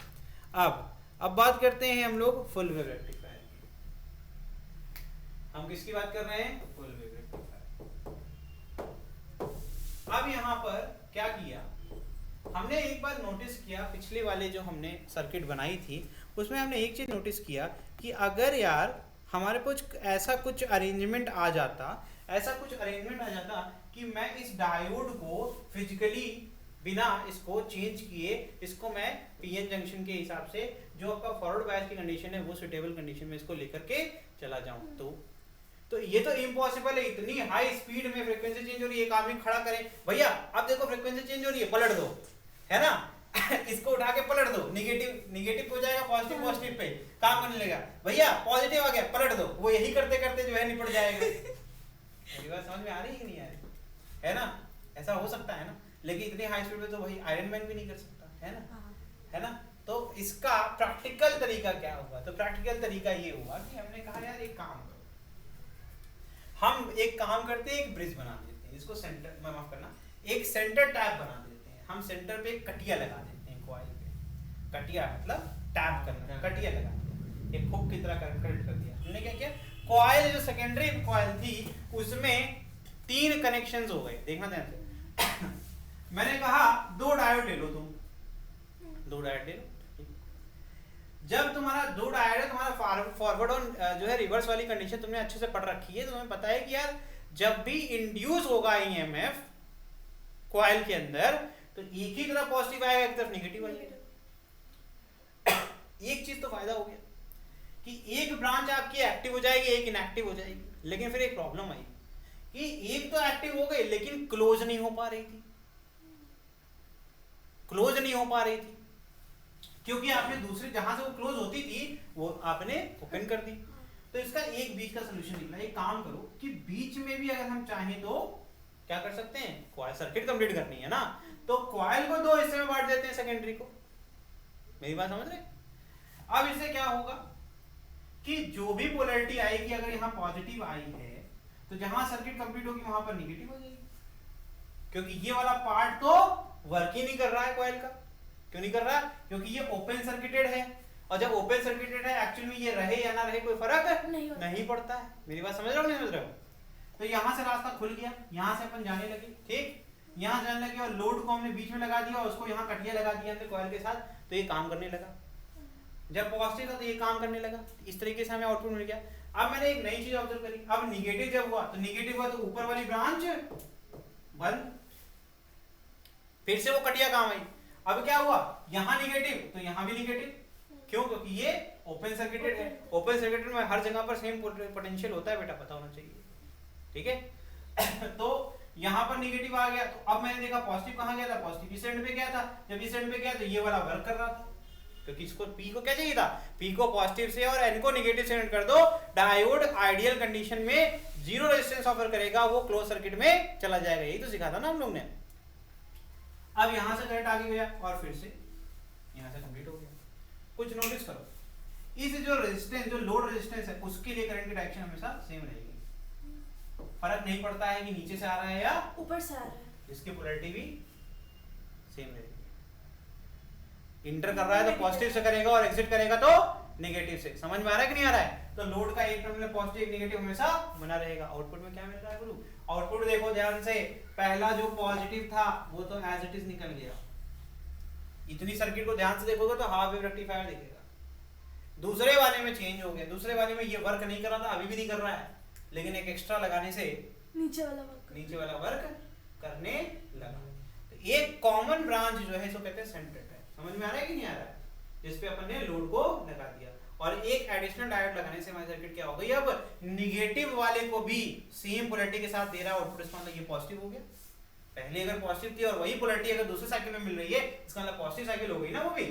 अब बात करते हैं हम लोग फुल वेव रेक्टिफायर की। हम किसकी बात कर रहे हैं? Full wave rectifier. अब यहाँ पर क्या किया हमने, एक बार नोटिस किया, पिछले वाले जो हमने सर्किट बनाई थी उसमें हमने एक चीज नोटिस किया कि अगर यार हमारे कुछ ऐसा कुछ अरेंजमेंट आ जाता, कि मैं इस डायोड को फिजिकली बिना इसको चेंज किए, इसको मैं पीएन जंक्शन के हिसाब से जो आपका फॉरवर्ड बायस की कंडीशन है वो सुटेबल कंडीशन में इसको लेकर के चला जाऊं, तो ये तो इम्पॉसिबल है। इतनी हाई स्पीड में फ्रीक्वेंसी चेंज हो रही है, एक आदमी खड़ा करे, भैया अब देखो फ्रीक्वेंसी चेंज हो रही है, पलट दो, है ना इसको उठा के पलट दो, निगेटिव हो जाएगा, पॉजिटिव पे काम करने लगेगा, भैया पॉजिटिव आ गया पलट दो, वो यही करते करते जो है निपट जाएगा। मेरी बात समझ में आ रही है कि नहीं आ रही है ना? ऐसा हो सकता है ना, लेकिन इतनी हाई स्पीड में तो वही आयरन मैन भी नहीं कर सकता, है ना, है ना। तो इसका प्रैक्टिकल तरीका क्या हुआ? तो प्रैक्टिकल तरीका ये हुआ कि हमने कहा यार एक काम करो, हम एक काम करते हैं, एक ब्रिज बना देते हैं, इसको सेंटर में, माफ करना, एक सेंटर टैप बना देते हैं। हम सेंटर पे एक कटिया लगा देते हैं, कॉइल पे कटिया मतलब टैप करना, कटिया लगा दिया, एक हुक की तरह कनेक्ट कर दिया। हमने क्या किया, कॉइल जो सेकेंडरी कॉइल थी उसमें 3 कनेक्शंस हो गए। देखना ध्यान से मैंने कहा 2 डायोड ले लो, तुम 2 डायोड ले लो। जब तुम्हारा 2 डायोड है, तुम्हारा फॉरवर्ड और जो है रिवर्स वाली कंडीशन तुमने अच्छे से पढ़ रखी है, तो तुम्हें पता है कि यार जब भी इंड्यूस होगा ईएमएफ कॉइल के अंदर, तो एक ही तरफ पॉजिटिव आएगा, एक तरफ नेगेटिव आएगा। एक चीज तो फायदा हो गया कि एक ब्रांच आपकी एक्टिव हो जाएगी, एक इनएक्टिव हो जाएगी। लेकिन फिर एक प्रॉब्लम आई कि एक तो एक्टिव हो गई लेकिन क्लोज नहीं हो पा रही थी, क्योंकि आपने दूसरे जहां से वो क्लोज होती थी वो आपने ओपन कर दी। तो इसका एक बीच का सोल्यूशन निकला, एक काम करो कि बीच में भी अगर हम चाहें तो क्या कर सकते हैं, कॉइल सर्किट कंप्लीट करनी है ना, तो कॉइल को 2 हिस्से में बांट देते हैं, सेकेंडरी को। मेरी बात समझ रहे? अब इससे क्या होगा कि जो भी पोलैरिटी आएगी, अगर यहाँ पॉजिटिव आई है तो जहां सर्किट कंप्लीट होगी वहां पर नेगेटिव हो जाएगी, क्योंकि ये वाला पार्ट तो वर्क ही नहीं कर रहा है कॉइल का। क्यों नहीं कर रहा? क्योंकि ये ओपन सर्किटेड है, और जब ओपन सर्किटेड है एक्चुअली में ये रहे या ना रहे कोई फर्क नहीं पड़ता है। मेरी बात समझ रहे हो नहीं समझ रहे हो? तो यहाँ से रास्ता खुल गया, यहाँ से अपन जाने लगे, ठीक, यहाँ जाने लगे और लोड को हमने बीच में लगा दिया और उसको यहाँ कटिया लगा दिया हमने कॉइल के साथ, तो ये काम करने लगा। जब पॉजिटिव था तो ये काम करने लगा, इस तरीके से हमें आउटपुट मिल गया। अब मैंने एक नई चीज ऑब्जर्व करी, अब निगेटिव जब हुआ तो नेगेटिव हुआ तो ऊपर वाली ब्रांच बंद, फिर से वो कटिया काम आई। अब क्या हुआ, यहाँ निगेटिव तो यहाँ भी निगेटिव, क्यों? क्योंकि ये ओपन सर्किटेड है। ओपन सर्किटेड में हर जगह पर सेम पोटेंशियल होता है बेटा, पता होना चाहिए, ठीक है। तो यहाँ पर निगेटिव आ गया, तो अब मैंने देखा पॉजिटिव कहाँ गया था, पॉजिटिव इस एंड पे गया था। जब इस एंड पे गया तो ये वाला वर्क कर रहा था, क्योंकि इसको पी को क्या चाहिए था, पी को पॉजिटिव से और एन को नेगेटिव से कर दो। डायोड आइडियल कंडीशन में जीरो रेजिस्टेंस ऑफर करेगा, वो क्लोज सर्किट में चला जाएगा, यही तो सिखा था ना हम लोग ने। अब यहां से करंट आगे गया और फिर से यहां से कंप्लीट हो गया। कुछ नोटिस करो, इस जो रेजिस्टेंस, जो लोड रेजिस्टेंस है, उसके लिए करंट की डायरेक्शन हमेशा सेम रहेगी, फर्क नहीं पड़ता है कि नीचे से आ रहा है या ऊपर से आ रहा है, इसकी पोलैरिटी भी सेम रहेगी। इंटर कर रहा है तो पॉजिटिव से करेगा और एग्जिट करेगा तो नेगेटिव से। समझ में आ रहा है कि नहीं आ रहा है? तो लोड का एक टर्मिनल पॉजिटिव एक नेगेटिव हमेशा बना रहेगा। आउटपुट में क्या मिल रहा है गुरु? आउटपुट देखो ध्यान से, पहला जो पॉजिटिव था वो तो एज इट इज निकल गया। इतनी सर्किट को ध्यान से देखोगे तो हाफ वेव रेक्टिफायर दिखेगा। दूसरे वाले में चेंज हो गया, दूसरे वाले में ये वर्क नहीं कर रहा था, अभी भी नहीं कर रहा है, लेकिन एक एक्स्ट्रा लगाने से नीचे वाला वर्क करने लगा। तो एक कॉमन ब्रांच जो है इसको कहते हैं सेंट्रेट है। समझ में आ रहा है कि नहीं आ रहा है? जिस पे अपन ने लोड को लगा दिया और एक एडिशनल डायोड लगाने से हमारी सर्किट क्या हो गई, अब निगेटिव वाले को भी सेम पोलैरिटी के साथ दे रहा है। आउटपुट इसका मतलब ये पॉजिटिव हो गया। पहले अगर पॉजिटिव थी और वही पोलैरिटी अगर दूसरे साइकिल में मिल रही है, इसका मतलब पॉजिटिव साइकिल हो गई ना वो भी।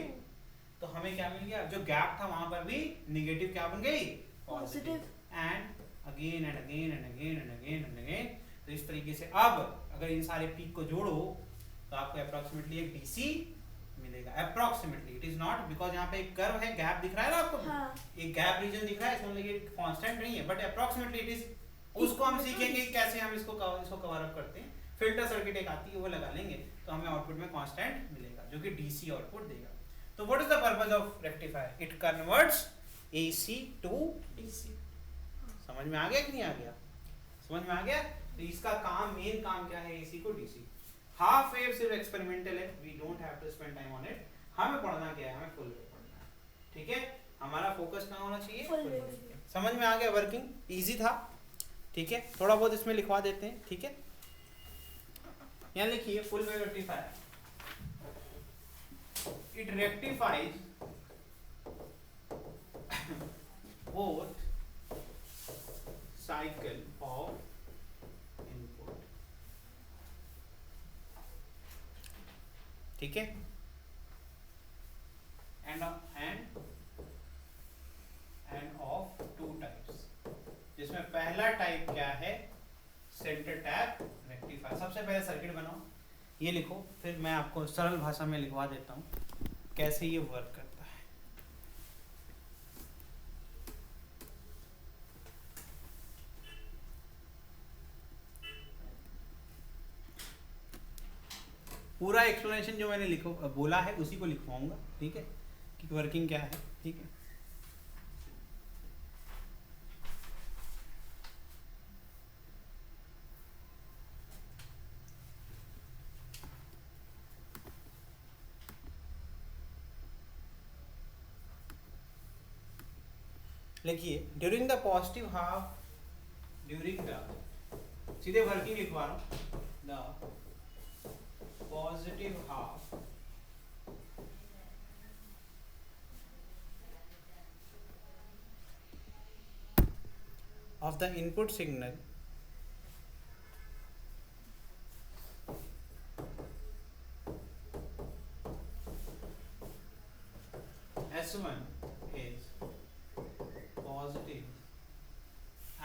तो हमें क्या मिल गया, जो गैप था वहां पर भी निगेटिव क्या बन गई, positive. And again and again and again and again and again. तो इस तरीके से अब अगर इन सारे पीक को जोड़ो तो आपको अप्रोक्सीमेटली एक डीसी मिलेगा। Approximately, it is not, because यहाँ पे एक कर्व है, गैप दिख रहा है ना आपको, हाँ। एक गैप रीजन दिख रहा है, इसमें ये कांस्टेंट नहीं है, बट अप्रोक्सीमेटली इट इज। उसको हम सीखेंगे कैसे हम इसको कवर अप करते हैं। फिल्टर सर्किट एक आती है वो लगा लेंगे तो हमें आउटपुट में कांस्टेंट मिलेगा जो कि डीसी आउटपुट देगा। तो what is the purpose of rectifier? It converts AC to DC. समझ में आ गया कि नहीं आ गया? समझ में आ गया? तो इसका काम, मेन काम क्या है, एसी को डीसी। हाफ वेव सिर्फ एक्सपेरिमेंटल है, we don't have to spend time on it. हमें पढ़ना क्या है, हमें फुल वेव पढ़ना है, ठीक है। हमारा फोकस कहाँ होना चाहिए, फुल वेव। समझ में आ गया? वर्किंग इजी था, ठीक है। थोड़ा बहुत इसमें लिखवा देते हैं, ठीक है। यहाँ लिखिए full wave rectifier, it rectifies both cycle of input, ठीक है। and of two types, जिसमें पहला टाइप क्या है, सेंटर टैप रेक्टिफायर। सबसे पहले सर्किट बनाओ, ये लिखो, फिर मैं आपको सरल भाषा में लिखवा देता हूँ कैसे ये वर्क करता है। पूरा एक्सप्लेनेशन जो मैंने बोला है उसी को लिखवाऊंगा, ठीक है, कि वर्किंग क्या है, ठीक है। लिखिए during the positive half, during the, सीधे वर्किंग लिखवा रहा हूं, the positive half of the input signal S1 is positive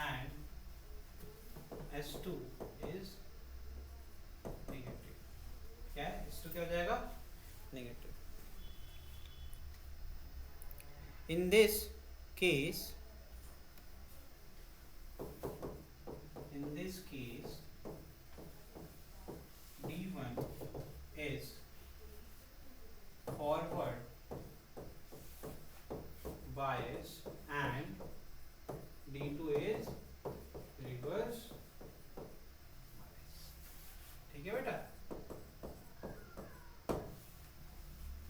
and S2 is negative। क्या है, S2 क्या हो जाएगा, negative. In this case D1 is forward bias and D2 is reverse bias, ठीक है बेटा।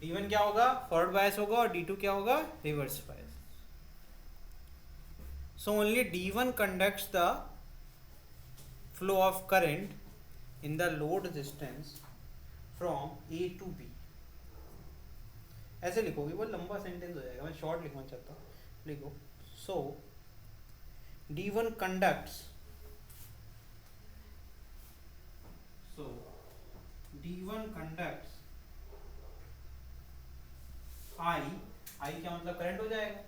D1 क्या होगा, फॉरवर्ड बायस होगा, और D2 क्या होगा, reverse bias. So only D1 conducts the flow of current in the load resistance from A to B, ऐसे लिखोगे वो लंबा सेंटेंस हो जाएगा, मैं शॉर्ट लिखना चाहता हूँ, लिखो सो D1 conducts, so D1 conducts I क्या मतलब करंट हो जाएगा,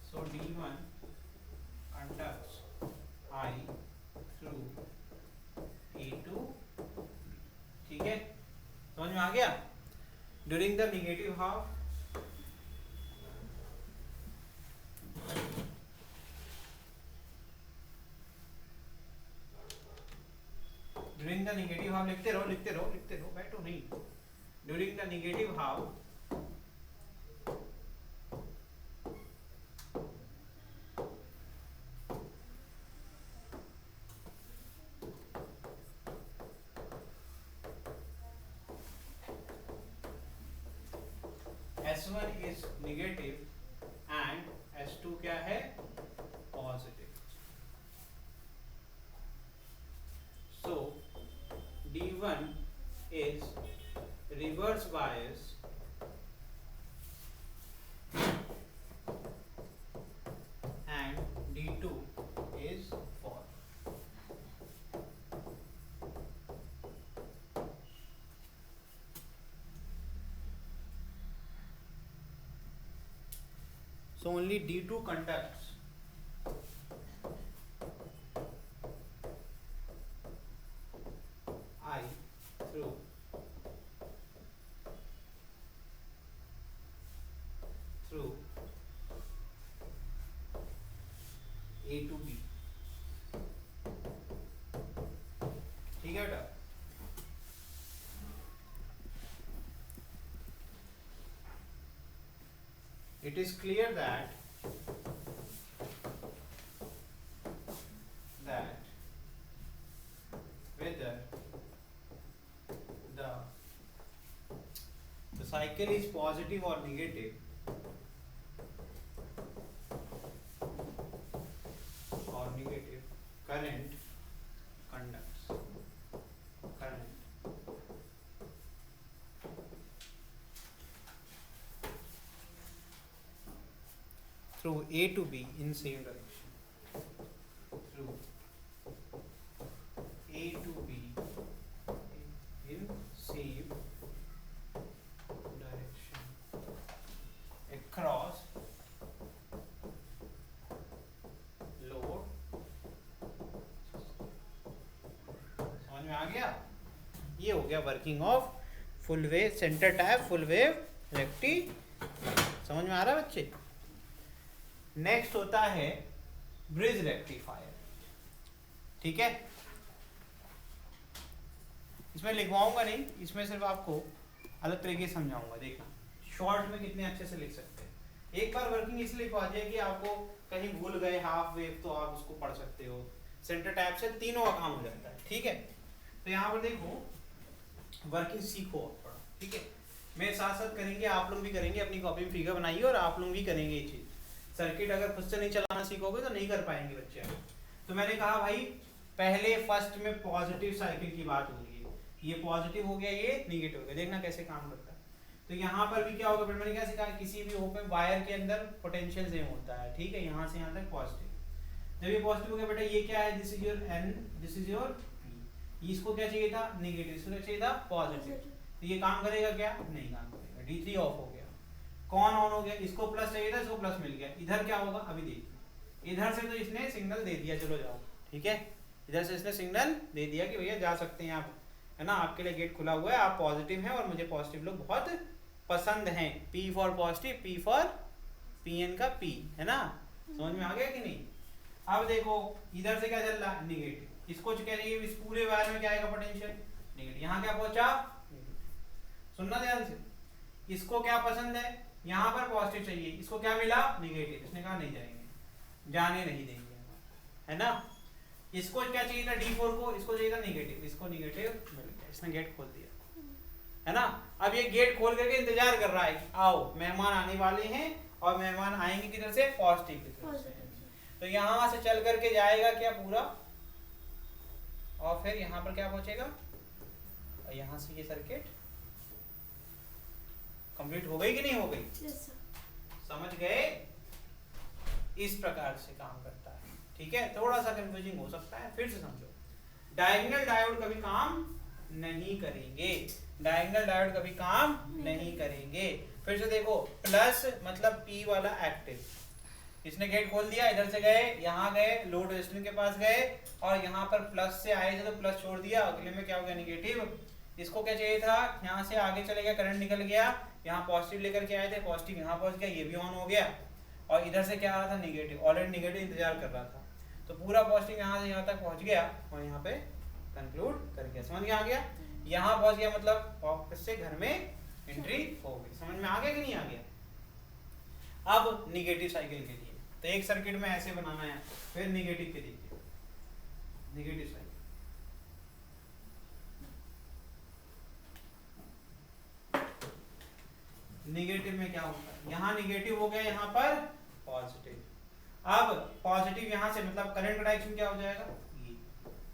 so D1 conducts I through A to B, ठीक है, समझ में आ गया। During the negative half during the negative half लिखते रहो बैठो नहीं। During the negative half S1 is negative and S2 क्या है positive, so D1 is reverse bias and D2 is for, so only D2 conducts I through A to B, ठीक है बेटा। It is clear that whether the cycle is positive or negative, current conducts through A to B in same direction, through A to B in same direction across load, समझ में आ गया। ये हो गया working of full wave centre tap full wave recti, समझ में आ रहा है बच्चे। नेक्स्ट होता है ब्रिज रेक्टिफायर, ठीक है, इसमें लिखवाऊंगा नहीं, इसमें सिर्फ आपको अलग तरीके से समझाऊंगा, देखना शॉर्ट में कितने अच्छे से लिख सकते हैं। एक बार वर्किंग इसलिए लिखवा दिया कि आपको कहीं भूल गए हाफ वेव तो आप उसको पढ़ सकते हो, सेंटर टैप से तीनों का काम हो जाता है, ठीक है। तो यहाँ पर देखो वर्किंग सीखो थोड़ा, ठीक है, मेरे साथ साथ करेंगे, आप लोग भी करेंगे, अपनी कॉपी में फिगर बनाइए और आप लोग भी करेंगे ये चीज़। सर्किट अगर खुद से नहीं चलाना सीखोगे तो नहीं कर पाएंगे बच्चे। तो मैंने कहा भाई पहले फर्स्ट में पॉजिटिव साइकिल की बात हो रही है, ये पॉजिटिव हो गया ये नेगेटिव हो गया, देखना कैसे काम करता है। तो यहाँ पर भी क्या होगा, फिर मैंने क्या सिखाया, किसी भी ओपन वायर के अंदर पोटेंशियल सेम होता है, ठीक है, यहाँ से यहाँ तक पॉजिटिव। जब ये पॉजिटिव हो गया बेटा ये क्या है, this is your N, this is your P, इसको क्या चाहिए था नेगेटिव, इसको क्या चाहिए था पॉजिटिव। तो ये काम करेगा क्या, नहीं काम करेगा, D3 ऑफ हो गया, कौन ऑन हो गया, इसको प्लस चाहिए था, इसको प्लस मिल गया, इधर क्या होगा अभी देखिए, इधर से तो इसने सिग्नल दे दिया चलो जाओ, ठीक है, इधर से इसने सिग्नल दे दिया कि भैया जा सकते हैं आप, है ना, आपके लिए गेट खुला हुआ है, आप पॉजिटिव हैं और मुझे पॉजिटिव लोग बहुत पसंद हैं, P for positive, P for PN का P, है ना, समझ में आ गया कि नहीं। अब देखो इधर से क्या चल रहा है निगेटिव, इसको क्या चाहिए, इस पूरे वायर में क्या आएगा पोटेंशियल नेगेटिव, यहाँ क्या पहुंचा, सुनना ध्यान से, इसको क्या पसंद है, यहाँ पर पॉजिटिव चाहिए, इसको क्या मिला नेगेटिव, इसने कहा नहीं जाएंगे, जाने नहीं देंगे, है ना। इसको क्या चाहिए था D4 को, इसको चाहिए था नेगेटिव, इसको नेगेटिव मिल गया, इसने गेट खोल दिया, है ना। अब ये गेट खोल करके इंतजार कर रहा है कि आओ मेहमान आने वाले हैं, और मेहमान आएंगे किधर से, पॉजिटिव की तरफ से। तो यहाँ से चल करके जाएगा क्या पूरा, और फिर यहाँ पर क्या पहुंचेगा, और यहाँ से ये सर्किट कंप्लीट हो गई कि नहीं हो गई? Yes sir. समझ गए? इस प्रकार से काम करता है। ठीक है, थोड़ा सा कंफ्यूजिंग हो सकता है, फिर से समझो। डायगोनल डायोड कभी काम नहीं करेंगे, डायगोनल डायोड कभी काम नहीं करेंगे। फिर से देखो, प्लस मतलब पी वाला एक्टिव, इसने गेट खोल दिया, इधर से गए, यहाँ गए, लोड रेजिस्टेंस के पास गए और यहाँ पर प्लस से आए थे तो प्लस छोड़ दिया, अगले में क्या हो गया निगेटिव। इसको क्या चाहिए था, यहाँ से आगे चले गया, करंट निकल गया, यहाँ पॉजिटिव लेकर के आए थे, पॉजिटिव यहाँ पहुंच गया, ये भी ऑन हो गया और इधर से क्या आ रहा था निगेटिव, ऑलरेडी निगेटिव इंतजार कर रहा था, तो पूरा पॉजिटिव यहाँ से यहाँ तक पहुंच गया और यहाँ पे कंक्लूड कर गया। समझ में आ गया? यहाँ पहुंच गया मतलब ऑफिस से घर में एंट्री हो गई। समझ में आ गया कि नहीं आ गया? अब निगेटिव साइकिल के लिए तो एक सर्किट में ऐसे बनाना है, फिर निगेटिव के देखिए, निगेटिव साइकिल निगेटिव में क्या होता है, यहाँ निगेटिव हो गया, यहाँ पर पॉजिटिव। अब पॉजिटिव यहाँ से मतलब करंट का डायरेक्शन क्या हो जाएगा, ये,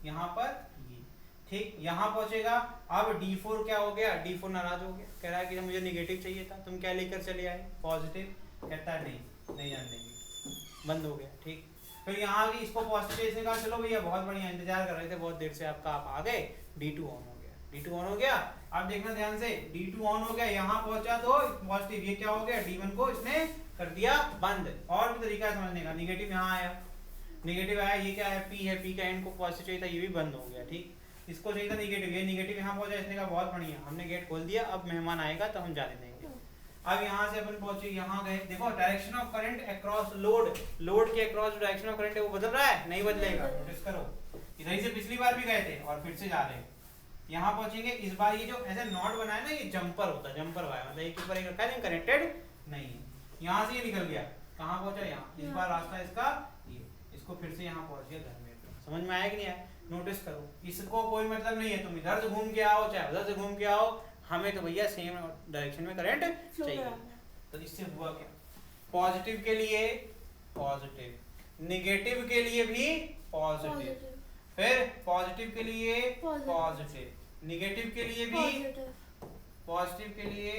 यहाँ पर ये, ठीक, यहाँ पहुंचेगा। अब D4 क्या हो गया, D4 नाराज हो गया, कह रहा है कि मुझे निगेटिव चाहिए था, तुम क्या लेकर चले आए, पॉजिटिव। कहता है नहीं जान देंगे, बंद हो गया। ठीक, फिर यहाँ भी इसको पॉजिटिव इसने कहा चलो भैया बहुत बढ़िया, इंतजार कर रहे थे बहुत देर से आपका, आप आ गए, D2 ऑन हो गया, D2 ऑन हो गया। अब देखना ध्यान से, D2 ऑन हो गया, यहाँ पहुंचा तो पॉजिटिव, ये क्या हो गया, D1 को इसने कर दिया बंद। और भी तरीका है समझने का, निगेटिव यहाँ आया, निगेटिव आया, ये क्या है, P है, P का एंड को पॉजिटिव चाहिए था, ये भी बंद हो गया। ठीक, इसको चाहिए था निगेटिव, ये निगेटिव यहाँ पहुंचा, इसने कहा बहुत बढ़िया, हमने गेट खोल दिया, अब मेहमान आएगा तो हम जाने देंगे। अब यहाँ से अपन पहुंचे, यहाँ गए, देखो direction of current across load, load के अक्रॉस डायरेक्शन ऑफ करंट है वो बदल रहा है, नहीं बदलेगा, नोटिस करो। इधर ही से पिछली बार भी गए थे और फिर से जा रहे हैं, यहाँ पहुंचेंगे। इस बार ये जो ऐसे नॉट बना है ना, ये जंपर होता है, जंपर वायर मतलब एक ऊपर एक रखा है, कनेक्टेड नहीं है। यहाँ से ये निकल गया, कहाँ पहुंचा, यहाँ, इस बार रास्ता इसका ये, इसको फिर से यहाँ पहुंच गया घर में। समझ में आया कि नहीं आया? नोटिस करो, इसको कोई मतलब नहीं है, तुम इधर से घूम के आओ चाहे उधर से घूम के आओ, हमें तो भैया सेम डायरेक्शन में करंट चाहिए। तो इससे हुआ क्या, पॉजिटिव के लिए पॉजिटिव, निगेटिव के लिए भी पॉजिटिव, फिर पॉजिटिव के लिए पॉजिटिव, निगेटिव के लिए भी पॉजिटिव के लिए।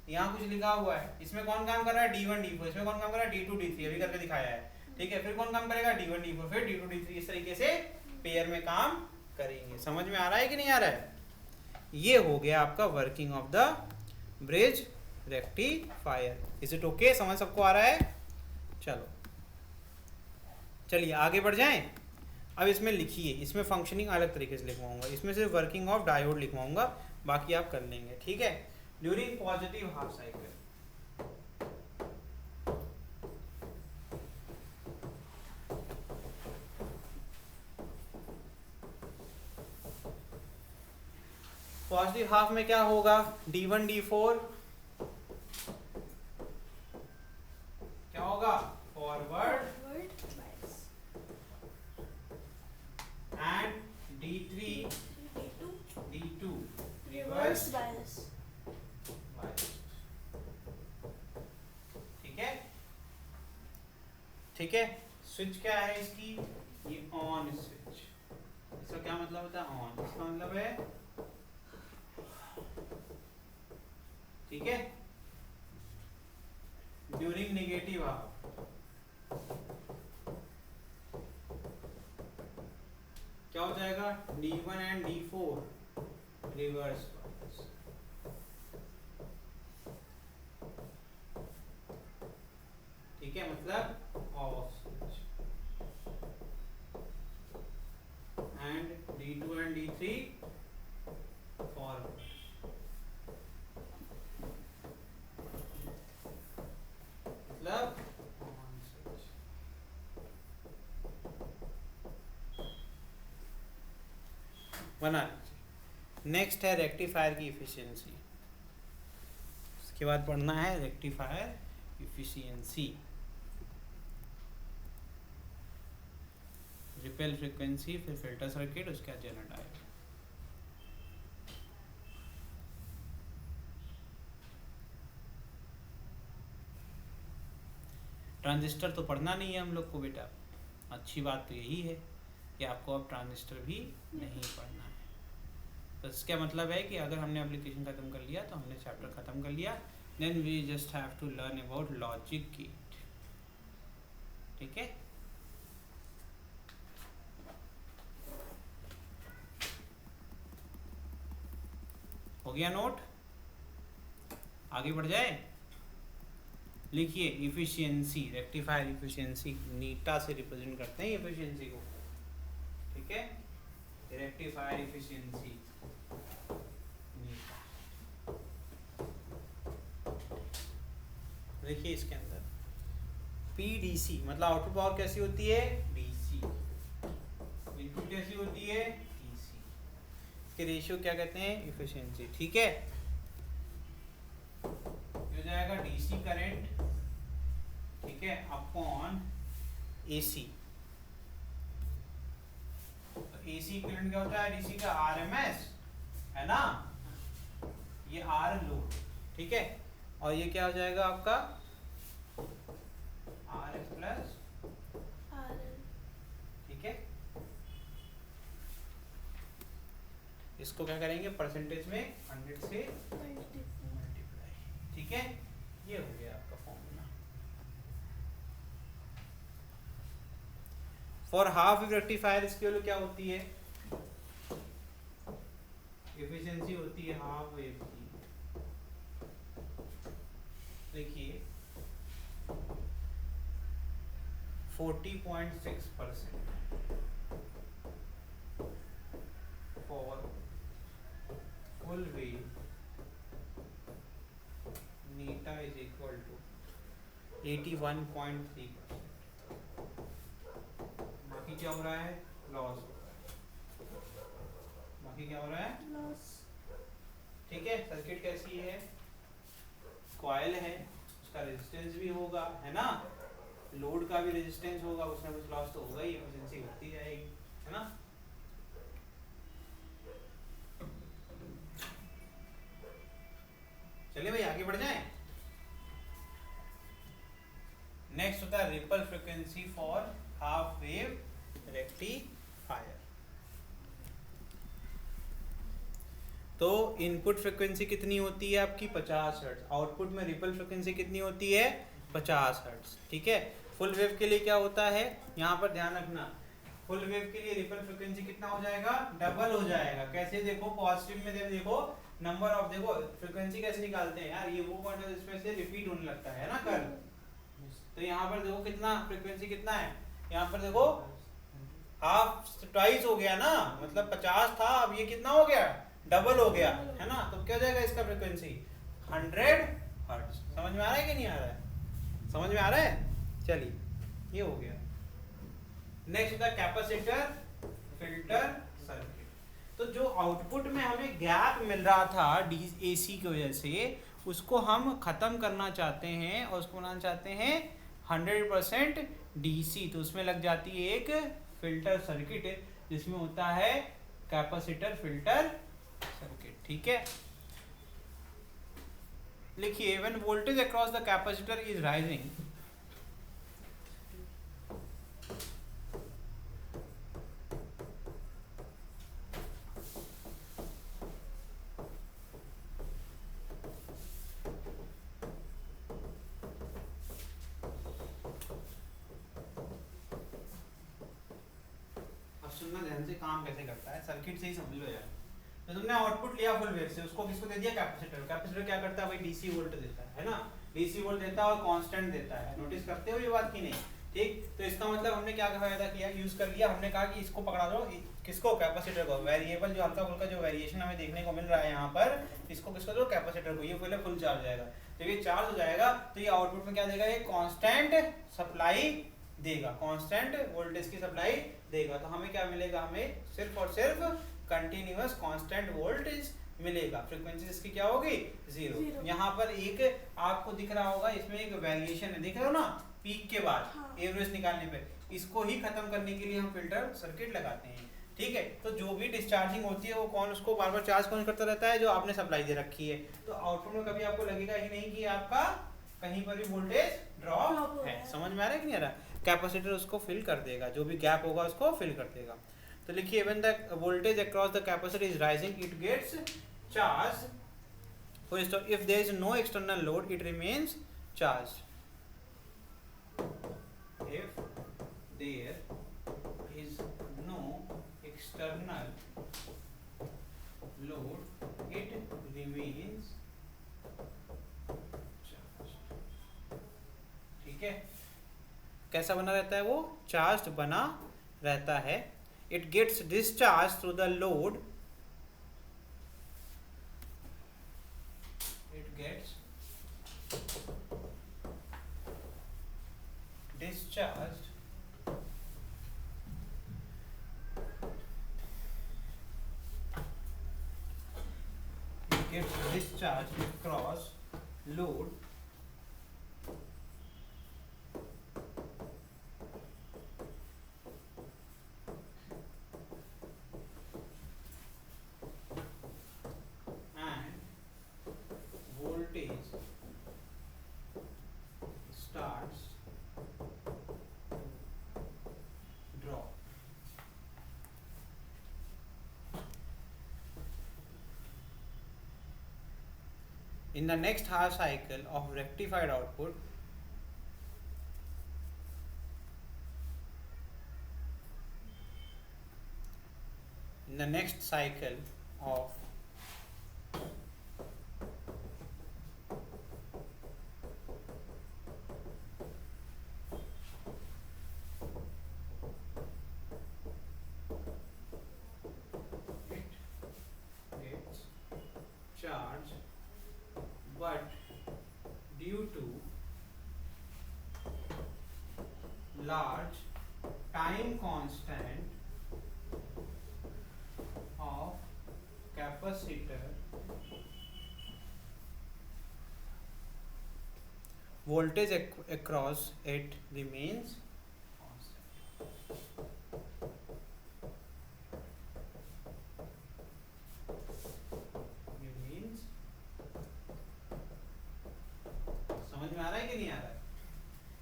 यहाँ कुछ लिखा हुआ है, इसमें कौन काम कर रहा है, D1 D4, इसमें कौन काम कर रहा है, D2 D3, अभी करके दिखाया है। ठीक है, फिर कौन काम करेगा, D1 D4, फिर D2 D3, इस तरीके से पेयर में काम करेंगे। समझ में आ रहा है कि नहीं आ रहा है? ये हो गया आपका working of the bridge rectifier. Is it okay? समझ सबको आ रहा है? चलो चलिए आगे बढ़ जाएं। अब इसमें लिखिए, इसमें फंक्शनिंग अलग तरीके से लिखवाऊंगा, इसमें सिर्फ वर्किंग ऑफ डायोड लिखवाऊंगा, बाकी आप कर लेंगे। ठीक है, during positive half cycle, positive half में क्या होगा, D1 D4 क्या होगा, forward and D3 D2 reverse bias. ठीक है, ठीक है। स्विच क्या है इसकी, ये ऑन स्विच, इसका क्या मतलब होता है, ऑन, इसका मतलब है, ठीक है, ड्यूरिंग नेगेटिव हाफ क्या हो जाएगा, D1 एंड D4 रिवर्स। ठीक है, मतलब off switch, and D2 and D3 forward. मतलब ऑन स्विच। बना लीजिए। नेक्स्ट है रेक्टिफायर की इफिशियंसी, उसके बाद पढ़ना है रेक्टिफायर इफिशियंसी। रिपेल फ्रीक्वेंसी, फिर फिल्टर सर्किट, उसके बाद जेनर डायोड। ट्रांजिस्टर तो पढ़ना नहीं है हम लोग को बेटा, अच्छी बात तो यही है कि आपको अब ट्रांजिस्टर भी नहीं पढ़ना है। तो इसका मतलब है कि अगर हमने एप्लीकेशन खत्म कर लिया तो हमने चैप्टर खत्म कर लिया. Then we just have to learn about logic gate. ठीक है. हो गया नोट. आगे बढ़ जाए. लिखिए इफिशियंसी, रेक्टिफायर इफिशियंसी नीटा से रिप्रेजेंट करते हैं इफिशियंसी को. ठीक है. रेक्टिफायर इफिशियंसी देखिए इसके अंदर पीडीसी मतलब आउटपुट पावर कैसी होती है, डीसी. इनपुट कैसी होती है, डीसी. इसके रेशियो क्या कहते हैं, इफिशियंसी. ठीक है. हो जाएगा डीसी करंट, ठीक है, अपॉन एसी. तो एसी करंट क्या होता है, डीसी का आरएमएस है ना, ये आर लोड. ठीक है. और ये क्या हो जाएगा आपका आर एस प्लस. ठीक है. इसको क्या करेंगे परसेंटेज में 100 से मल्टीप्लाई. ठीक है. ये हो गया आपका formula. For half wave rectifier इसकी वैल्यू क्या होती है, एफिशिएंसी होती है हाफ वेव की. देखिए 40.6% फॉर फुल वेव नीटा इज इक्वल टू 81.3%. बाकी क्या हो रहा है, लॉस हो रहा है. बाकी क्या हो रहा है, लॉस. ठीक है. सर्किट कैसी है, कॉइल है, उसका रेजिस्टेंस भी होगा है ना, लोड का भी रेजिस्टेंस होगा, उसमें कुछ लॉस तो होगा ही, एफिशिएंसी होती जाएगी है ना. चलिए भाई आगे बढ़ जाएं. नेक्स्ट होता है ripple frequency for half wave rectifier. तो इनपुट फ्रीक्वेंसी कितनी होती है आपकी 50 हर्ट्ज. आउटपुट में रिपल फ्रीक्वेंसी कितनी होती है 50 हर्ट्ज. ठीक है. फुल वेव के लिए क्या होता है, यहाँ पर ध्यान रखना, फुल वेव के लिए रिपल फ्रीक्वेंसी कितना हो जाएगा, डबल हो जाएगा. कैसे देखो, पॉजिटिव में देखो नंबर ऑफ, देखो फ्रीक्वेंसी कैसे निकालते हैं यार, ये वो पॉइंट है जिसमें से रिपीट होने लगता है ना कर. तो यहाँ पर देखो कितना फ्रीक्वेंसी कितना है, यहाँ पर देखो हाफ ट्वाइस हो गया ना, मतलब 50 था, अब ये कितना हो गया, डबल हो गया है ना. तो क्या हो जाएगा इसका फ्रीक्वेंसी 100 हर्ट्ज. समझ में आ रहा है कि नहीं आ रहा है, समझ में आ रहा है. चलिए ये हो गया. नेक्स्ट होता है कैपेसिटर फिल्टर सर्किट. तो जो आउटपुट में हमें गैप मिल रहा था एसी की वजह से, उसको हम खत्म करना चाहते हैं और उसको बनाना चाहते हैं 100% डीसी. तो उसमें लग जाती है एक फिल्टर सर्किट जिसमें होता है कैपेसिटर फिल्टर सर्किट. ठीक है. लिखिए when voltage across the capacitor is rising, ध्यान से काम कैसे करता है, सर्किट से ही समझ लो यार. तो तुमने आउटपुट लिया फुल वेव से, उसको किसको दे दिया, कैपेसिटर. कैपेसिटर क्या करता है भाई, डीसी वोल्ट देता है ना, डीसी वोल्ट देता है और कांस्टेंट देता है. नोटिस करते हो ये बात की नहीं. ठीक. तो इसका मतलब हमने क्या फायदा किया, यूज कर लिया, हमने कहा कि इसको पकड़ा दो, किसको, कैपेसिटर को. वेरिएबल जो हल्का फुल्का जो वेरिएशन हमें देखने को मिल रहा है यहाँ पर, इसको किसको दो, कैपेसिटर को. ये पहले फुल चार्ज जाएगा. जब ये चार्ज हो जाएगा तो ये आउटपुट में क्या देगा, ये कांस्टेंट सप्लाई देगा, कांस्टेंट वोल्टेज की सप्लाई देगा. तो हमें क्या मिलेगा, हमें सिर्फ और सिर्फ कंटिन्यूअस कांस्टेंट वोल्टेज मिलेगा. फ्रीक्वेंसी इसकी क्या होगी, 0. यहाँ पर एक आपको दिख रहा होगा, इसमें एक वेरिएशन है, देख रहे हो ना, पीक के बाद एवरेज निकालने पे. इसको ही खत्म करने के लिए हम फिल्टर सर्किट लगाते हैं. ठीक है. तो जो भी डिस्चार्जिंग होती है वो कौन उसको बार बार चार्ज कौन करता रहता है, जो आपने सप्लाई दे रखी है. तो आउटपुट में कभी आपको लगेगा ही नहीं कि आपका कहीं पर भी वोल्टेज ड्रॉप है. समझ में आ रहा है कि नहीं आ रहा. कैपेसिटर उसको फिल कर देगा, जो भी गैप होगा उसको फिल कर देगा. तो लिखिए when the voltage across the capacitor is rising it gets charged. For instance, if there is no external load it remains charged. If there is no external load it remains charged. ठीक है, कैसा बना रहता है वो? चार्ज बना रहता है. It gets discharged through the load. It gets discharged across load and voltage starts to drop. In the next half cycle of rectified output, in the next cycle of it gets charged, but due to large time constant of capacitor, voltage across it remains constant. Remains. समझ में आ रहा है कि नहीं आ रहा है?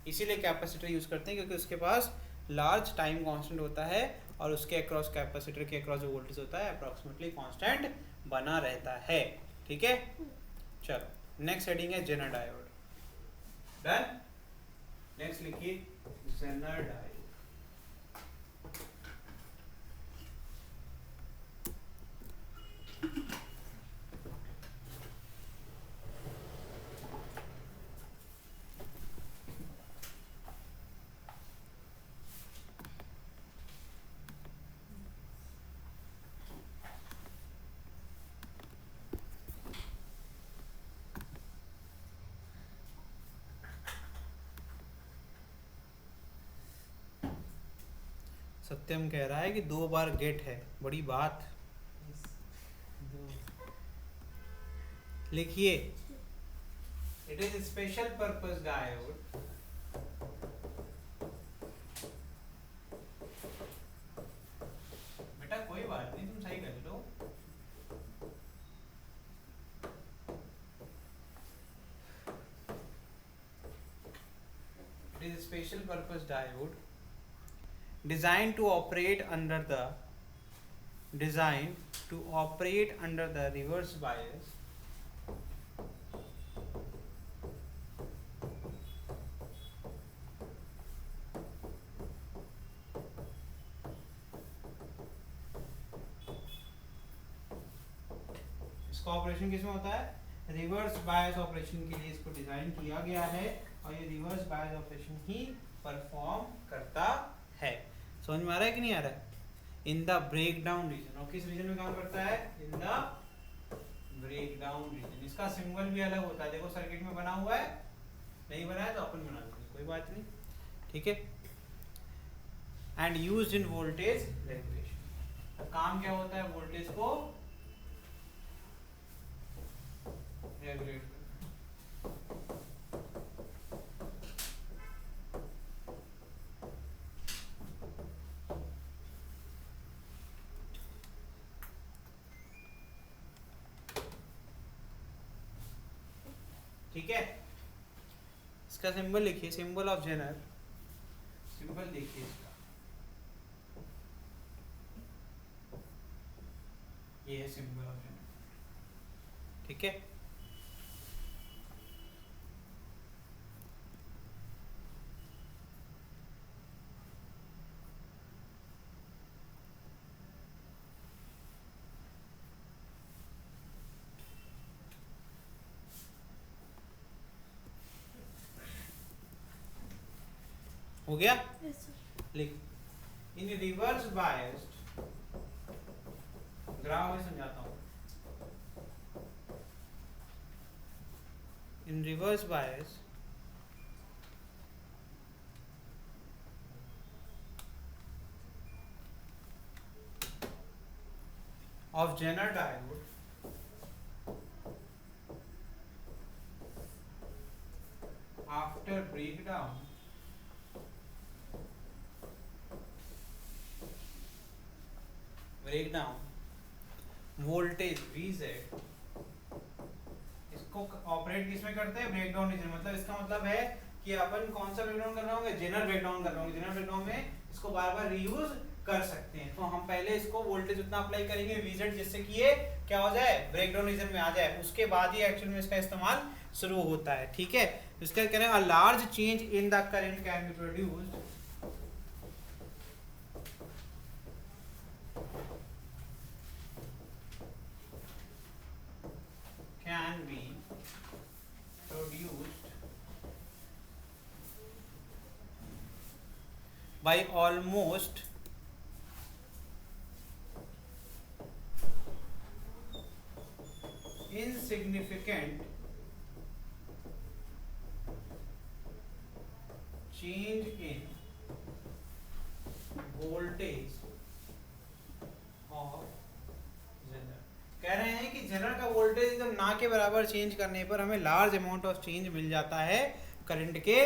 इसीलिए कैपेसिटर यूज करते हैं क्योंकि उसके पास लार्ज टाइम कांस्टेंट होता है और उसके अक्रॉस कैपेसिटर के अक्रॉस जो वोल्टेज होता है अप्रॉक्सीमेटली कांस्टेंट बना रहता है. ठीक है, चलो नेक्स्ट हेडिंग है जेनर डायोड. डन. नेक्स्ट लिखिए जेनर डायोड. सत्यम कह रहा है कि 2 बार गेट है, बड़ी बात. लिखिए it is special purpose diode बेटा, कोई बात नहीं, तुम सही कर लो. It is special purpose diode designed to operate under the reverse bias इसका ऑपरेशन किसमें होता है? रिवर्स बायस ऑपरेशन के लिए इसको डिजाइन किया गया है और ये रिवर्स बायस ऑपरेशन ही परफॉर्म करता है. समझ में आ रहा है कि नहीं आ रहा है? In the breakdown region. और किस रीजन में काम करता है? In the breakdown region. इसका सिंबल भी अलग होता है, देखो सर्किट में बना हुआ है, नहीं बना है तो अपन बना देंगे, कोई बात नहीं. ठीक है. And used in voltage regulation. काम क्या होता है? वोल्टेज को रेगुलेट. ठीक है, इसका सिंबल लिखिए, सिंबल ऑफ जेनर. सिंबल देखिए इसका ये है सिंबल ऑफ जेनर। ठीक है, हो गया। Yes, sir. लिख, इन रिवर्स बायस्ड, ग्राफ में समझाता हूँ। In reverse bias of Zener diode after breakdown voltage VZ, इसको ऑपरेट किसमें करते हैं, ब्रेकडाउन रीजन। मतलब इसका मतलब है कि अपन कौन सा ब्रेकडाउन कर रहे होंगे, जेनर ब्रेकडाउन कर रहे होंगे। जेनर ब्रेकडाउन में इसको बार बार रीयूज कर सकते हैं। तो हम पहले इसको वोल्टेज उतना अप्लाई करेंगे VZ जिससे कि ये क्या हो जाए, ब्रेकडाउन रीजन में आ जाए। उसके बाद ही एक्चुअल में इसका इस्तेमाल शुरू होता है। ठीक है, इसका कह रहे हैं a large change in the current can be produced by almost insignificant change in voltage of Zener। कह रहे हैं कि जेनर का वोल्टेज एकदम ना के बराबर चेंज करने पर हमें लार्ज अमाउंट ऑफ चेंज मिल जाता है करंट के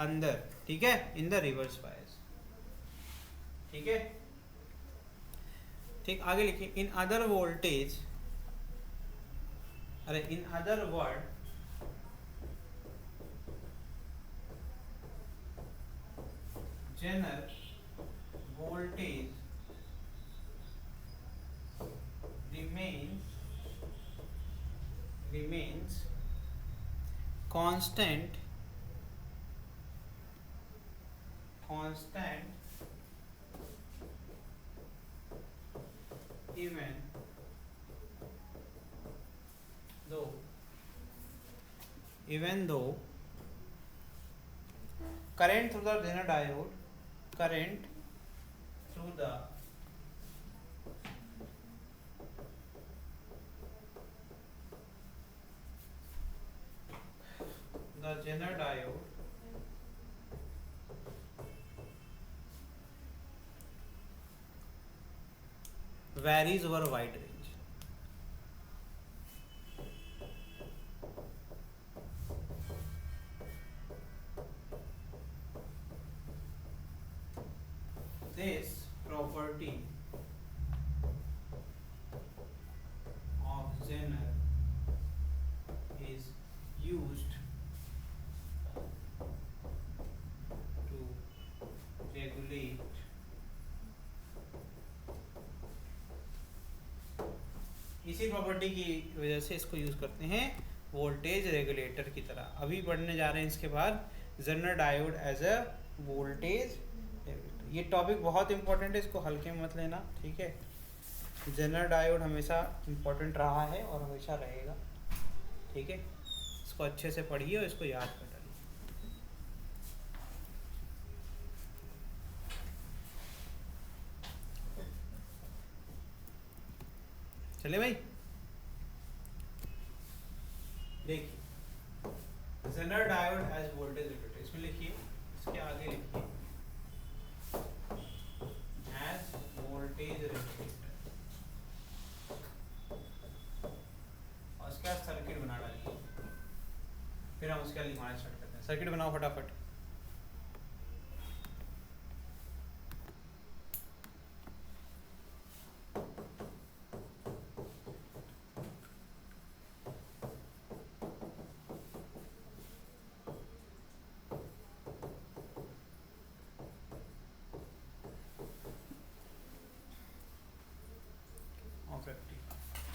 अंदर। ठीक है, इन द रिवर्स बायस। ठीक है, ठीक, आगे लिखिए, इन अदर वोल्टेज, अरे in other word zener voltage remains constant even though current through the Zener diode, current through the Zener diode varies over a wide range। This property of Zener is used to regulate इसी प्रॉपर्टी की वजह से इसको यूज करते हैं वोल्टेज रेगुलेटर की तरह। अभी पढ़ने जा रहे हैं इसके बाद zener diode as a voltage regulator. ये टॉपिक बहुत इंपॉर्टेंट है, इसको हल्के में मत लेना। ठीक है, जेनर डायोड हमेशा इंपॉर्टेंट रहा है और हमेशा रहेगा। ठीक है, इसको अच्छे से पढ़िए और इसको याद कर डालिए। चले भाई, देखिए zener diode as voltage regulator, इसमें लिखिए, इसके आगे लिखिए एज वोल्टेज रेगुलेटर और उसके बाद सर्किट बना डालिए। फिर हम उसके बाद लिखना स्टार्ट करते हैं। सर्किट बनाओ फटाफट। Of rectifier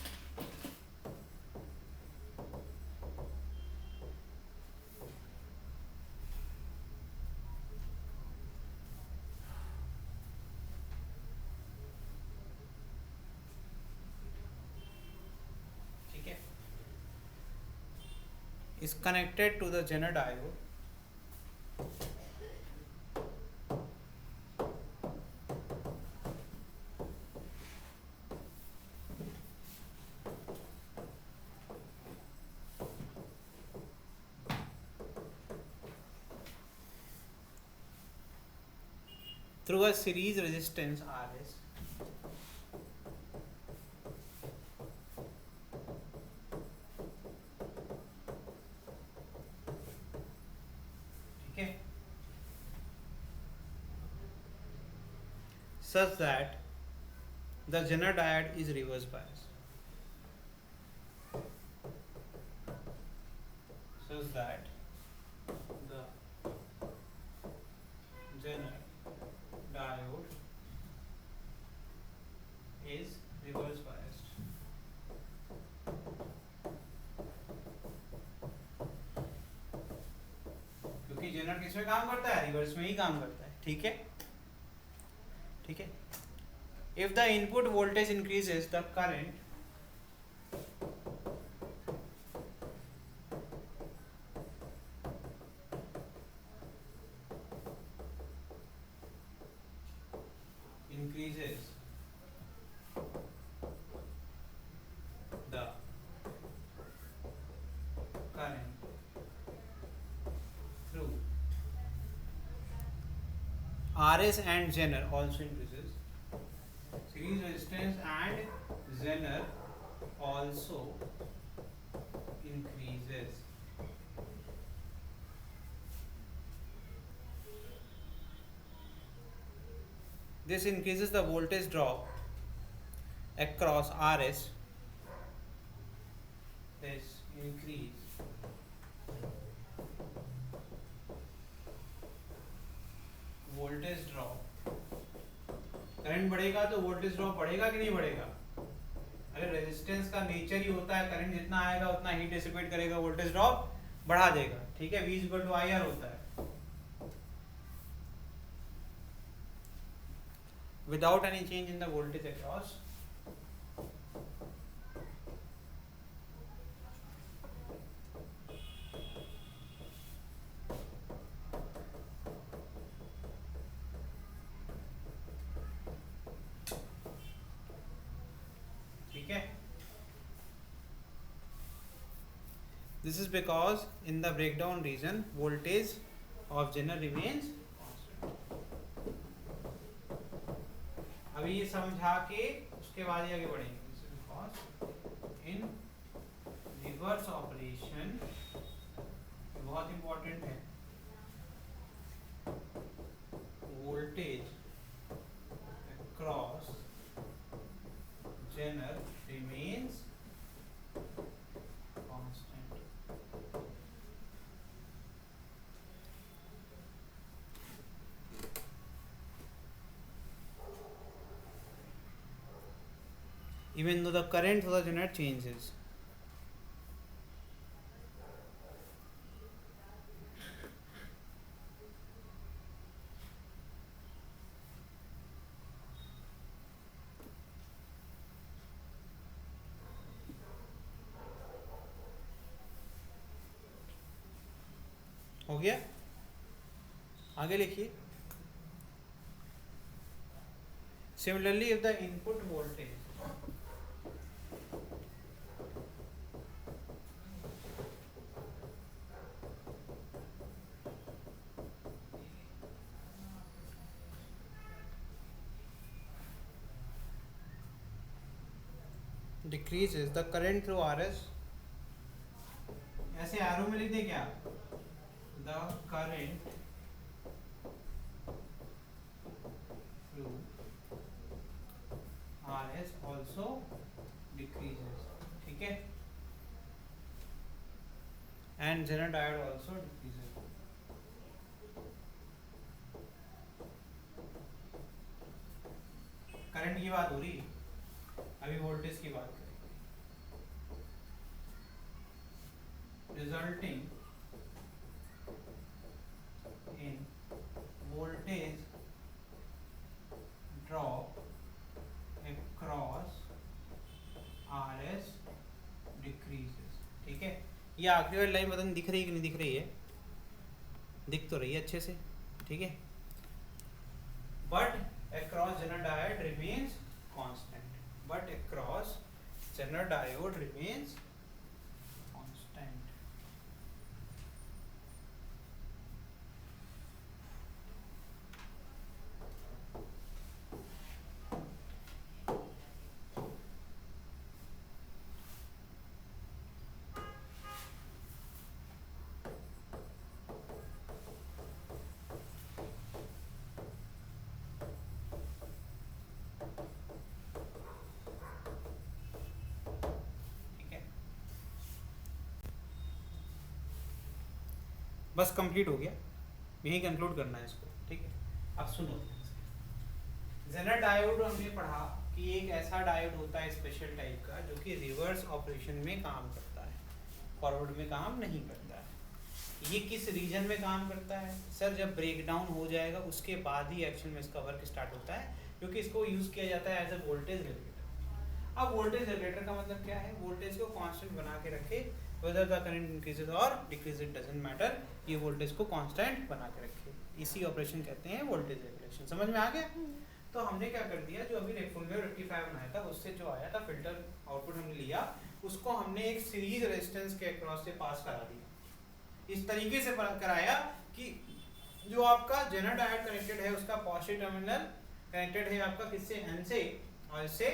is connected to the Zener diode through a series resistance Rs ठीक है, such that the Zener diode is reverse bias, such that the Zener diode is reverse biased. क्योंकि जेनर किस में काम करता है, रिवर्स में ही काम करता है, ठीक है, ठीक है. If the input voltage increases, the current increases the current through RS and Zener also increases. Series resistance and Zener also increases. This increases the voltage drop across RS. This increase voltage drop. Current बढ़ेगा तो वोल्टेज ड्रॉप बढ़ेगा कि नहीं बढ़ेगा? अरे रेजिस्टेंस का नेचर ही होता है, करंट जितना आएगा उतना हीट डिसिपेट करेगा, वोल्टेज ड्रॉप बढ़ा देगा, ठीक है. V = IR होता है. Without any change in the voltage across this is because in the breakdown region voltage of Zener remains constant. अभी ये समझा के उसके बाद ही आगे बढ़ेंगे. Because in reverse operation बहुत important है, voltage across Zener remains constant. Even though the current through the Zener changes. हो गया, आगे लिखिए. Similarly, if the input voltage decreases, the current through RS, ऐसे एरो में लिख दे क्या, the current through RS also decreases, ठीक है, and Zener diode also decreases. Current की बात हो रही, अभी वोल्टेज की बात करेंगे. Resulting in voltage drop across RS decreases, ठीक है. ये आखिरी वाली लाइन पता नहीं दिख रही है कि नहीं दिख रही है, दिख तो रही है अच्छे से, ठीक है। But across zener diode remains constant, but across zener diode remains constant. बस कंप्लीट हो गया, यही कंक्लूड करना है इसको, ठीक है। अब सुनो, जेनर डायोड हमने पढ़ा कि एक ऐसा डायोड होता है स्पेशल टाइप का जो कि रिवर्स ऑपरेशन में काम करता है, फॉरवर्ड में काम नहीं करता है। ये किस रीजन में काम करता है सर? जब ब्रेक डाउन हो जाएगा उसके बाद ही एक्शन में इसका वर्क स्टार्ट होता है, क्योंकि इसको यूज किया जाता है एज अ वोल्टेज रेगुलेटर। अब वोल्टेज रेगुलेटर का मतलब क्या है? वोल्टेज को कांस्टेंट बना के रखे, whether the current increases or decreases doesn't matter, ये वोल्टेज को कांस्टेंट बना के रखे, इसी ऑपरेशन कहते हैं वोल्टेज रेगुलेशन। समझ में आ गया? तो हमने क्या कर दिया, जो अभी फुल वेव रेक्टिफायर बनाया था उससे जो आया था फिल्टर आउटपुट हमने लिया, उसको हमने एक सीरीज रेजिस्टेंस के अक्रॉस से पास करा दिया। इस तरीके से कराया कि जो आपका जेनर डायोड कनेक्टेड है उसका पॉजिटिव टर्मिनल कनेक्टेड है आपका किससे? एन से, और इससे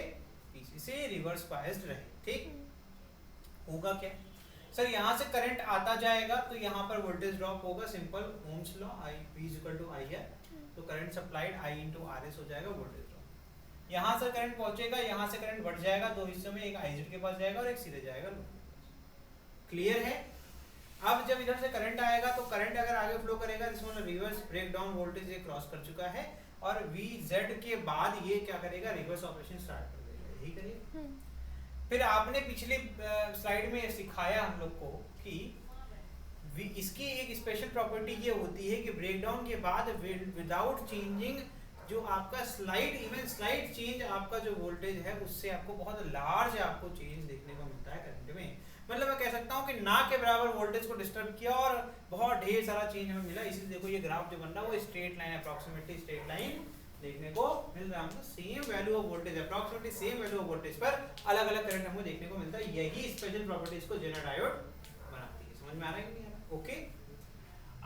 पीसी से रिवर्स बायस्ड रहे। ठीक होगा क्या सर? यहाँ से करंट आता जाएगा तो यहाँ पर वोल्टेज ड्रॉप होगा, simple Ohm's law, I V equal to I है, तो current supplied I into RS हो जाएगा वोल्टेज ड्रॉप। यहाँ से करंट पहुंचेगा, यहाँ से करंट बढ़ जाएगा, दो हिस्सों में, एक IZ के पास जाएगा और एक सीधे जाएगा। क्लियर है? अब जब इधर से करंट आएगा तो करंट अगर आगे फ्लो करेगा, इसमें रिवर्स ब्रेक डाउन वोल्टेज ये क्रॉस कर चुका है, और VZ के बाद ये क्या करेगा? रिवर्स ऑपरेशन स्टार्ट कर देगा। यही करिए। फिर आपने पिछले स्लाइड में सिखाया हम लोग को कि इसकी एक स्पेशल प्रॉपर्टी ये होती है कि ब्रेकडाउन के बाद विदाउट चेंजिंग जो आपका स्लाइड चेंज आपका जो वोल्टेज है उससे आपको बहुत लार्ज आपको चेंज देखने को मिलता है करंट में। मतलब मैं कह सकता हूँ कि ना के बराबर वोल्टेज को डिस्टर्ब किया और बहुत ढेर सारा चेंज हमें मिला। इसलिए देखो ये ग्राफ जो बन रहा है वो straight line, approximately straight line देखने को मिल रहा है हमको। Same value of voltage, approximately same value of voltage पर अलग अलग करंट हमको देखने को मिलता है। यही स्पेशल प्रॉपर्टी इसको जेनर डायोड बनाती है। समझ में आ रहा है कि नहीं आ रहा? ओके,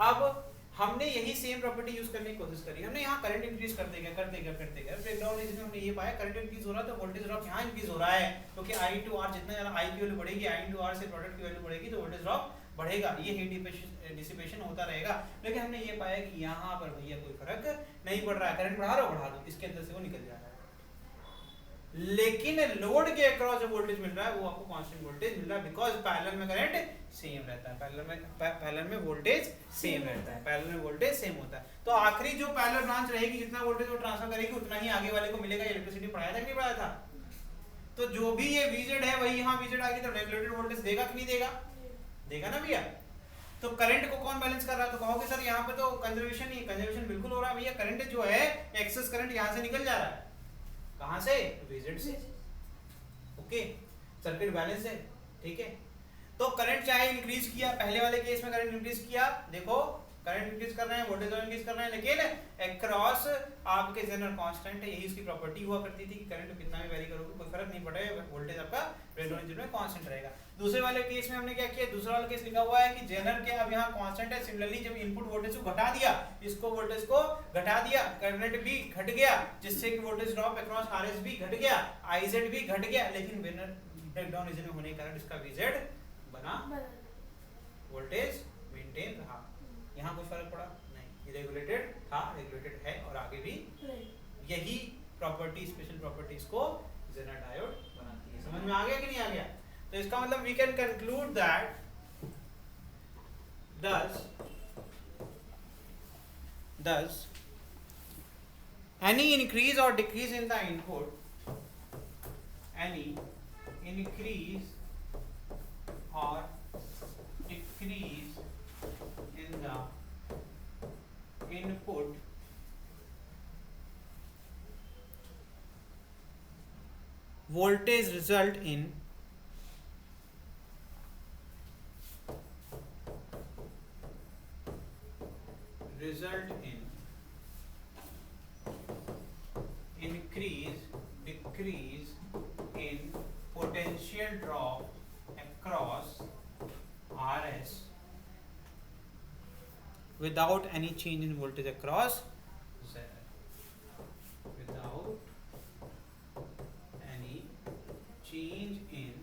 अब हमने यही सेम प्रॉपर्टी यूज करने की कोशिश करी। हमने यहाँ करंट इंक्रीज करते गए ब्रेकडाउन रीजन में हमने ये पाया करंट इंक्रीज हो रहा है तो वोल्टेज ड्रॉप यहाँ इंक्रीज हो रहा है, क्योंकि I इंटू R जितना ज्यादा I की वैल्यू बढ़ेगी, I इंटू R से प्रोडक्ट की वैल्यू बढ़ेगी तो वोल्टेज ड्रॉप बढ़ेगा, ये हीट डिसिपेशन होता रहेगा। लेकिन हमने ये पाया कि यहाँ पर भैया कोई फर्क नहीं पड़ रहा है, करंट बढ़ा दो इसके अंदर से वो निकल जा रहा है, लेकिन लोड के अक्रॉस जो वोल्टेज मिल रहा है वो आपको कांस्टेंट वोल्टेज मिल रहा है, बिकॉज पैरेलल में करंट सेम रहता है, पैरेलल में वोल्टेज सेम रहता है, पैरेलल में वोल्टेज सेम होता है। तो आखिरी जो पैरेलल ब्रांच रहेगी जितना वोल्टेज वो ट्रांसफर करेगी उतना ही आगे वाले को मिलेगा। इलेक्ट्रिसिटी पढ़ाया था कि नहीं पढ़ाया था? तो जो भी ये VZ है वही यहाँ VZ आगे तो रेगुलेटेड वोल्टेज देगा कि नहीं देगा? देगा ना भैया। तो करंट को कौन बैलेंस कर रहा है? तो कहोगे सर यहाँ पे तो कंजर्वेशन ही, कंजर्वेशन बिल्कुल हो रहा है भैया। करंट जो है एक्सेस करंट यहाँ से निकल जा रहा है, कहाँ से? VZ से। ओके, सर्किट बैलेंस है, ठीक है। तो करंट चाहे इंक्रीज किया, पहले वाले केस में करंट इंक्रीज किया, देखो करंट इंक्रीज कर रहे हैं, वोल्टेज इंक्रीज कर रहे हैं, लेकिन अक्रॉस आपके जेनर कांस्टेंट है। यही उसकी प्रॉपर्टी हुआ करती थी कि करंट कितना भी वेरी करोगे कोई फर्क नहीं पड़ेगा, वोल्टेज आपका ब्रेकडाउन रीजन में कांस्टेंट रहेगा। दूसरे वाले केस में हमने क्या किया? दूसरा वाला केस लिखा हुआ है कि जेनर के अब यहाँ कांस्टेंट है, सिमिलरली जब इनपुट वोल्टेज को घटा दिया, इसको वोल्टेज को घटा दिया, करंट भी घट गया, जिससे कि वोल्टेज ड्रॉप अक्रॉस RS भी घट गया, IZ भी घट गया, लेकिन ब्रेकडाउन रीजन में होने के कारण इसका VZ बना, वोल्टेज मेंटेन रहा। यहाँ कुछ फर्क पड़ा नहीं, रेगुलेटेड था, रेगुलेटेड है और आगे भी यही प्रॉपर्टी, स्पेशल प्रॉपर्टीज को जेनर डायोड बनाती है। समझ में आ गया कि नहीं आ गया? तो इसका मतलब we can conclude that thus any increase or decrease in the input, any increase or decrease in the input voltage result in result in increase decrease in potential drop across RS without any change in voltage across Z. Without any change in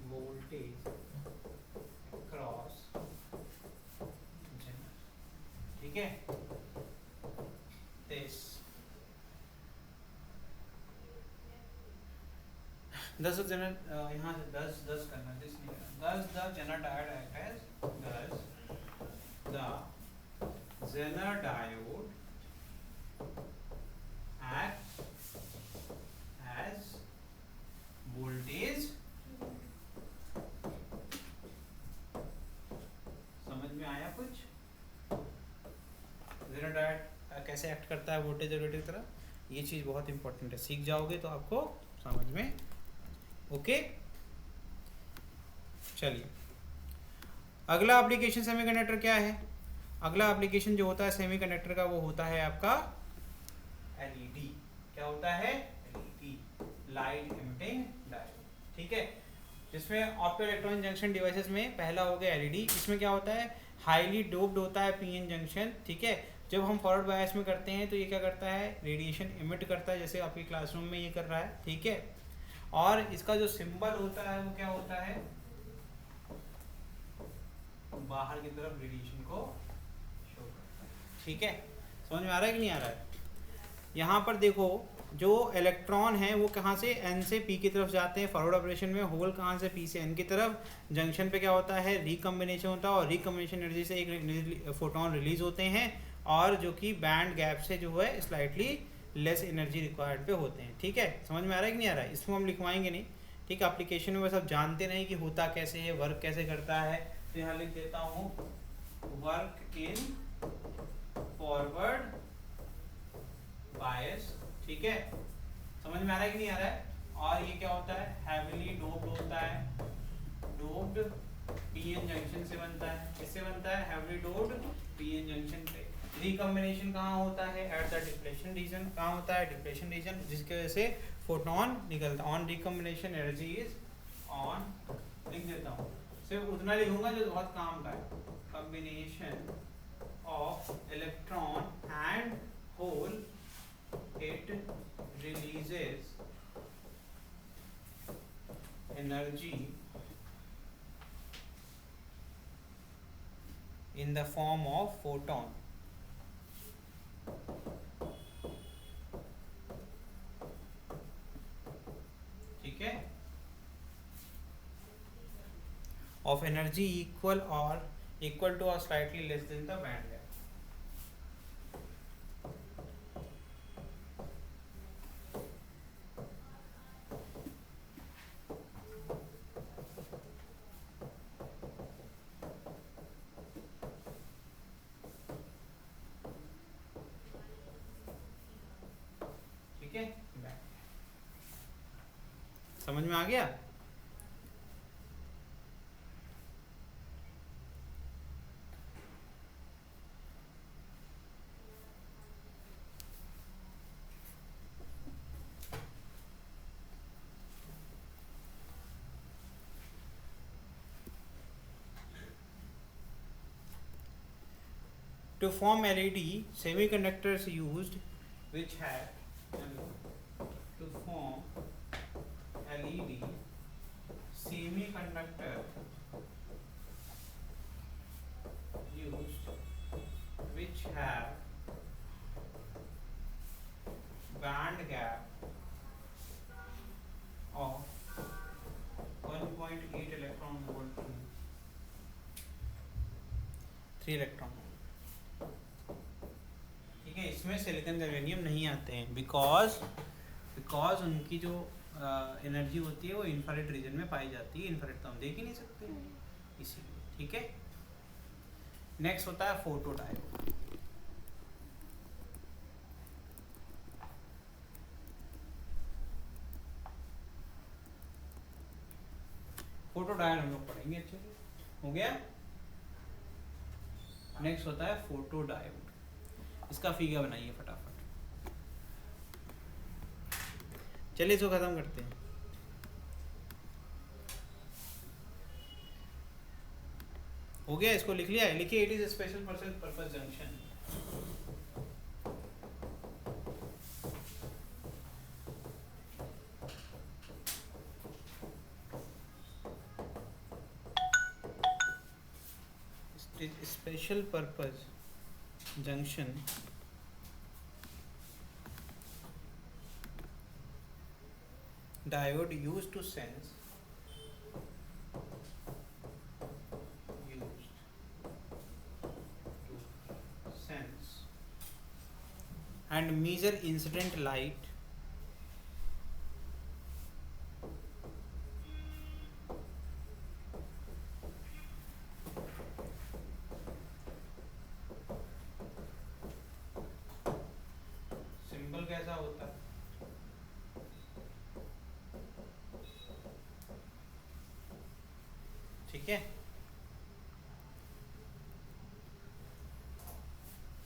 voltage across Z. ठीक है, this 10 जनर यहाँ से 10 करना, 10 नहीं करना, 10 the Zener diode act as 10 the Zener diode act as voltage, समझ में आया कुछ? Zener diode कैसे एक्ट करता है वोल्टेज रेगुलेटर की तरह, ये चीज़ बहुत इंपॉर्टेंट है, सीख जाओगे तो आपको समझ में। ओके चलिए, अगला एप्लीकेशन सेमीकंडक्टर क्या है? अगला एप्लीकेशन जो होता है सेमीकंडक्टर का वो होता है आपका एलईडी। क्या होता है? LED, light emitting diode. ठीक है, जिसमें ऑप्टो इलेक्ट्रॉनिक जंक्शन डिवाइसेस में पहला हो गया एलईडी। इसमें क्या होता है? हाईली डोप्ड होता है पीएन जंक्शन। ठीक है, जब हम फॉरवर्ड बायस में करते हैं तो ये क्या करता है? रेडिएशन इमिट करता है, जैसे आपके क्लासरूम में ये कर रहा है। ठीक है, और इसका जो सिंबल होता है वो क्या होता है? बाहर की तरफ रेडिएशन को शो करता है। ठीक है, समझ में आ रहा है कि नहीं आ रहा है? यहाँ पर देखो, जो इलेक्ट्रॉन है वो कहाँ से एन से पी की तरफ जाते हैं फॉरवर्ड ऑपरेशन में, होल कहाँ से पी से एन की तरफ। जंक्शन पे क्या होता है? रिकम्बिनेशन होता है, और रिकम्बिनेशन एनर्जी से एक फोटोन रिलीज होते हैं, और जो कि बैंड गैप से जो है स्लाइटली लेस एनर्जी रिक्वायर्ड पे होते हैं। ठीक है, समझ में आ रहा है कि नहीं आ रहा है? इसको हम लिखवाएंगे नहीं। ठीक है, एप्लीकेशन में बस आप जानते नहीं कि होता कैसे है, वर्क कैसे करता है। तो यहाँ लिख देता हूँ वर्क इन फॉरवर्ड बायस। ठीक है, समझ में आ रहा है कि नहीं आ रहा है? और ये क्या होता है? हैवीली डोप्ड होता है, डोप्ड पीएन जंक्शन से बनता है। किससे बनता है? हैवीली डोप्ड पीएन जंक्शन पे। रिकम्बिनेशन कहाँ होता है? At the depletion region. कहाँ होता है? डिप्लेशन रीजन, जिसकी वजह से फोटोन निकलता है। On recombination energy is on, लिख देता हूँ, सिर्फ उतना लिखूंगा जो बहुत काम का है। Combination of electron and hole, it releases energy in the form of photon. ठीक है, of energy equal to or slightly less than the band gap. समझ में आ गया? To form LED, semiconductors used which have to form LED semiconductor used which have band gap of 1.8 electron volt to 3 electron volt। ठीक है, इसमें सिलिकॉन गैल्वेनियम नहीं आते हैं बिकॉज उनकी जो एनर्जी होती है वो इंफ्रारेड रीजन में पाई जाती है। इंफ्रारेड तो हम देख ही नहीं सकते इसीलिए। ठीक है, नेक्स्ट होता है फोटो डायोड। फोटो डायोड हम लोग पढ़ेंगे अच्छे से। हो गया? नेक्स्ट होता है फोटो डायोड। इसका फिगर बनाइए फटाफट। चलिए इसको खत्म करते हैं। हो गया, इसको लिख लिया है, लिखिए it is special purpose junction. Special purpose junction diode used to sense and measure incident light symbol कैसा होता है? ठीक है,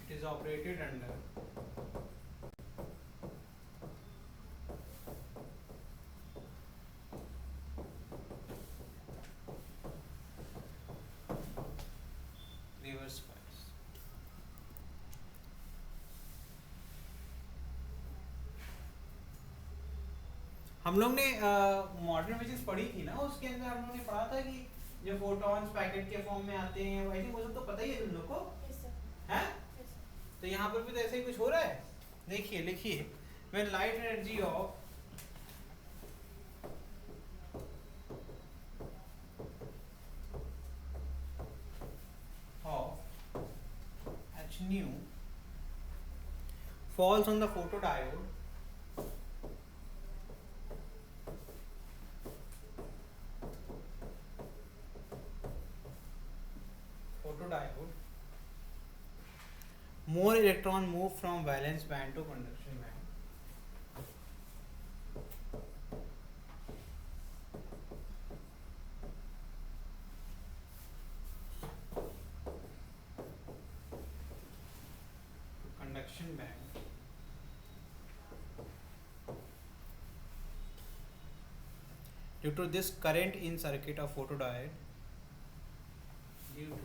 it is operated under reverse bias। हम लोग ने मॉडर्न फिजिक्स पढ़ी थी ना, उसके अंदर हम लोग ने पढ़ा था कि जो फोटॉन्स पैकेट के फॉर्म में आते हैं, आई थिंक वो सब तो पता ही है तुम लोग को, है? तो यहाँ पर भी तो ऐसे ही कुछ हो रहा है। देखिए लिखिए, when light energy of h nu falls on the photodiode, more electron move from valence band to conduction band। conduction band due to this current in circuit of photodiode, due to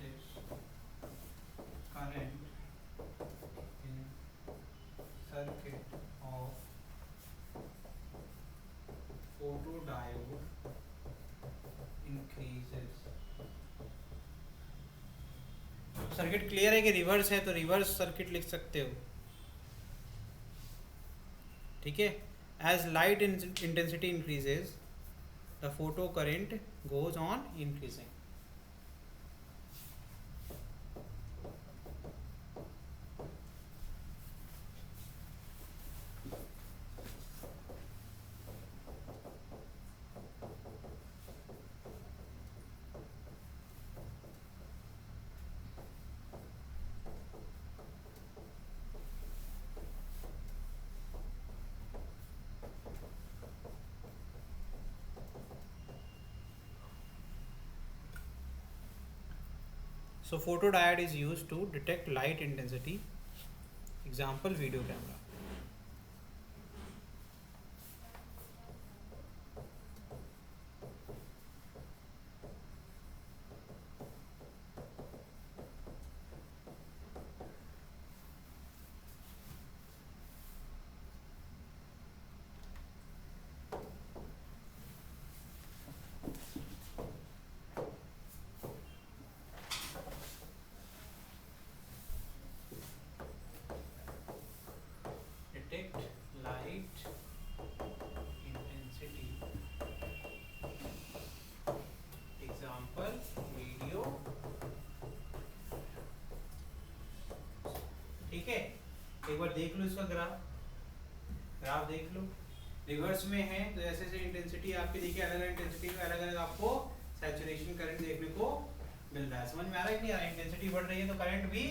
this current in circuit of photodiode increases। Circuit clear है कि रिवर्स है, तो रिवर्स सर्किट लिख सकते हो, ठीक है। As light intensity increases the photo current goes on increasing. So photodiode is used to detect light intensity. Example, video camera। Detect light intensity। Example, video। ठीक है, एक बार देख लो इसका ग्राफ देख लो। रिवर्स में है तो ऐसे ऐसे इंटेंसिटी आपकी देखिए, अलग अलग इंटेंसिटी में अलग अलग आपको सैचुरेशन करंट देखने को मिल रहा है। समझ में आ रहा है कि नहीं आ रहा है? इंटेंसिटी बढ़ रही है तो करंट भी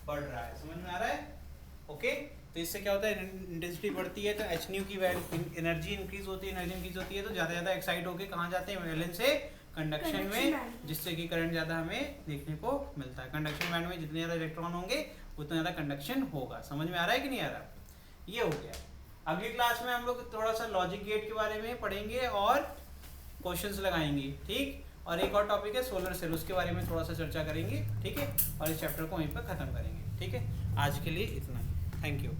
बढ़ रहा है। समझ में आ रहा है? ओके। तो इससे क्या होता है, इंटेंसिटी बढ़ती है तो एच न्यू की एनर्जी इंक्रीज होती है, एनर्जी इंक्रीज होती है तो ज़्यादा एक्साइट होकर कहाँ जाते हैं, वैलेंस से कंडक्शन Conduction में, band में। जिससे कि करंट ज़्यादा हमें देखने को मिलता है। कंडक्शन बैंड में जितने ज़्यादा इलेक्ट्रॉन होंगे उतना ज़्यादा कंडक्शन होगा। समझ में आ रहा है कि नहीं आ रहा? ये हो गया। अगली क्लास में हम लोग थोड़ा सा लॉजिक गेट के बारे में पढ़ेंगे और क्वेश्चंस लगाएंगे, ठीक। और एक और टॉपिक है सोलर सेल, उसके बारे में थोड़ा सा चर्चा करेंगे, ठीक है। और इस चैप्टर को वहीं पर ख़त्म करेंगे, ठीक है। आज के लिए इतना ही। Thank you.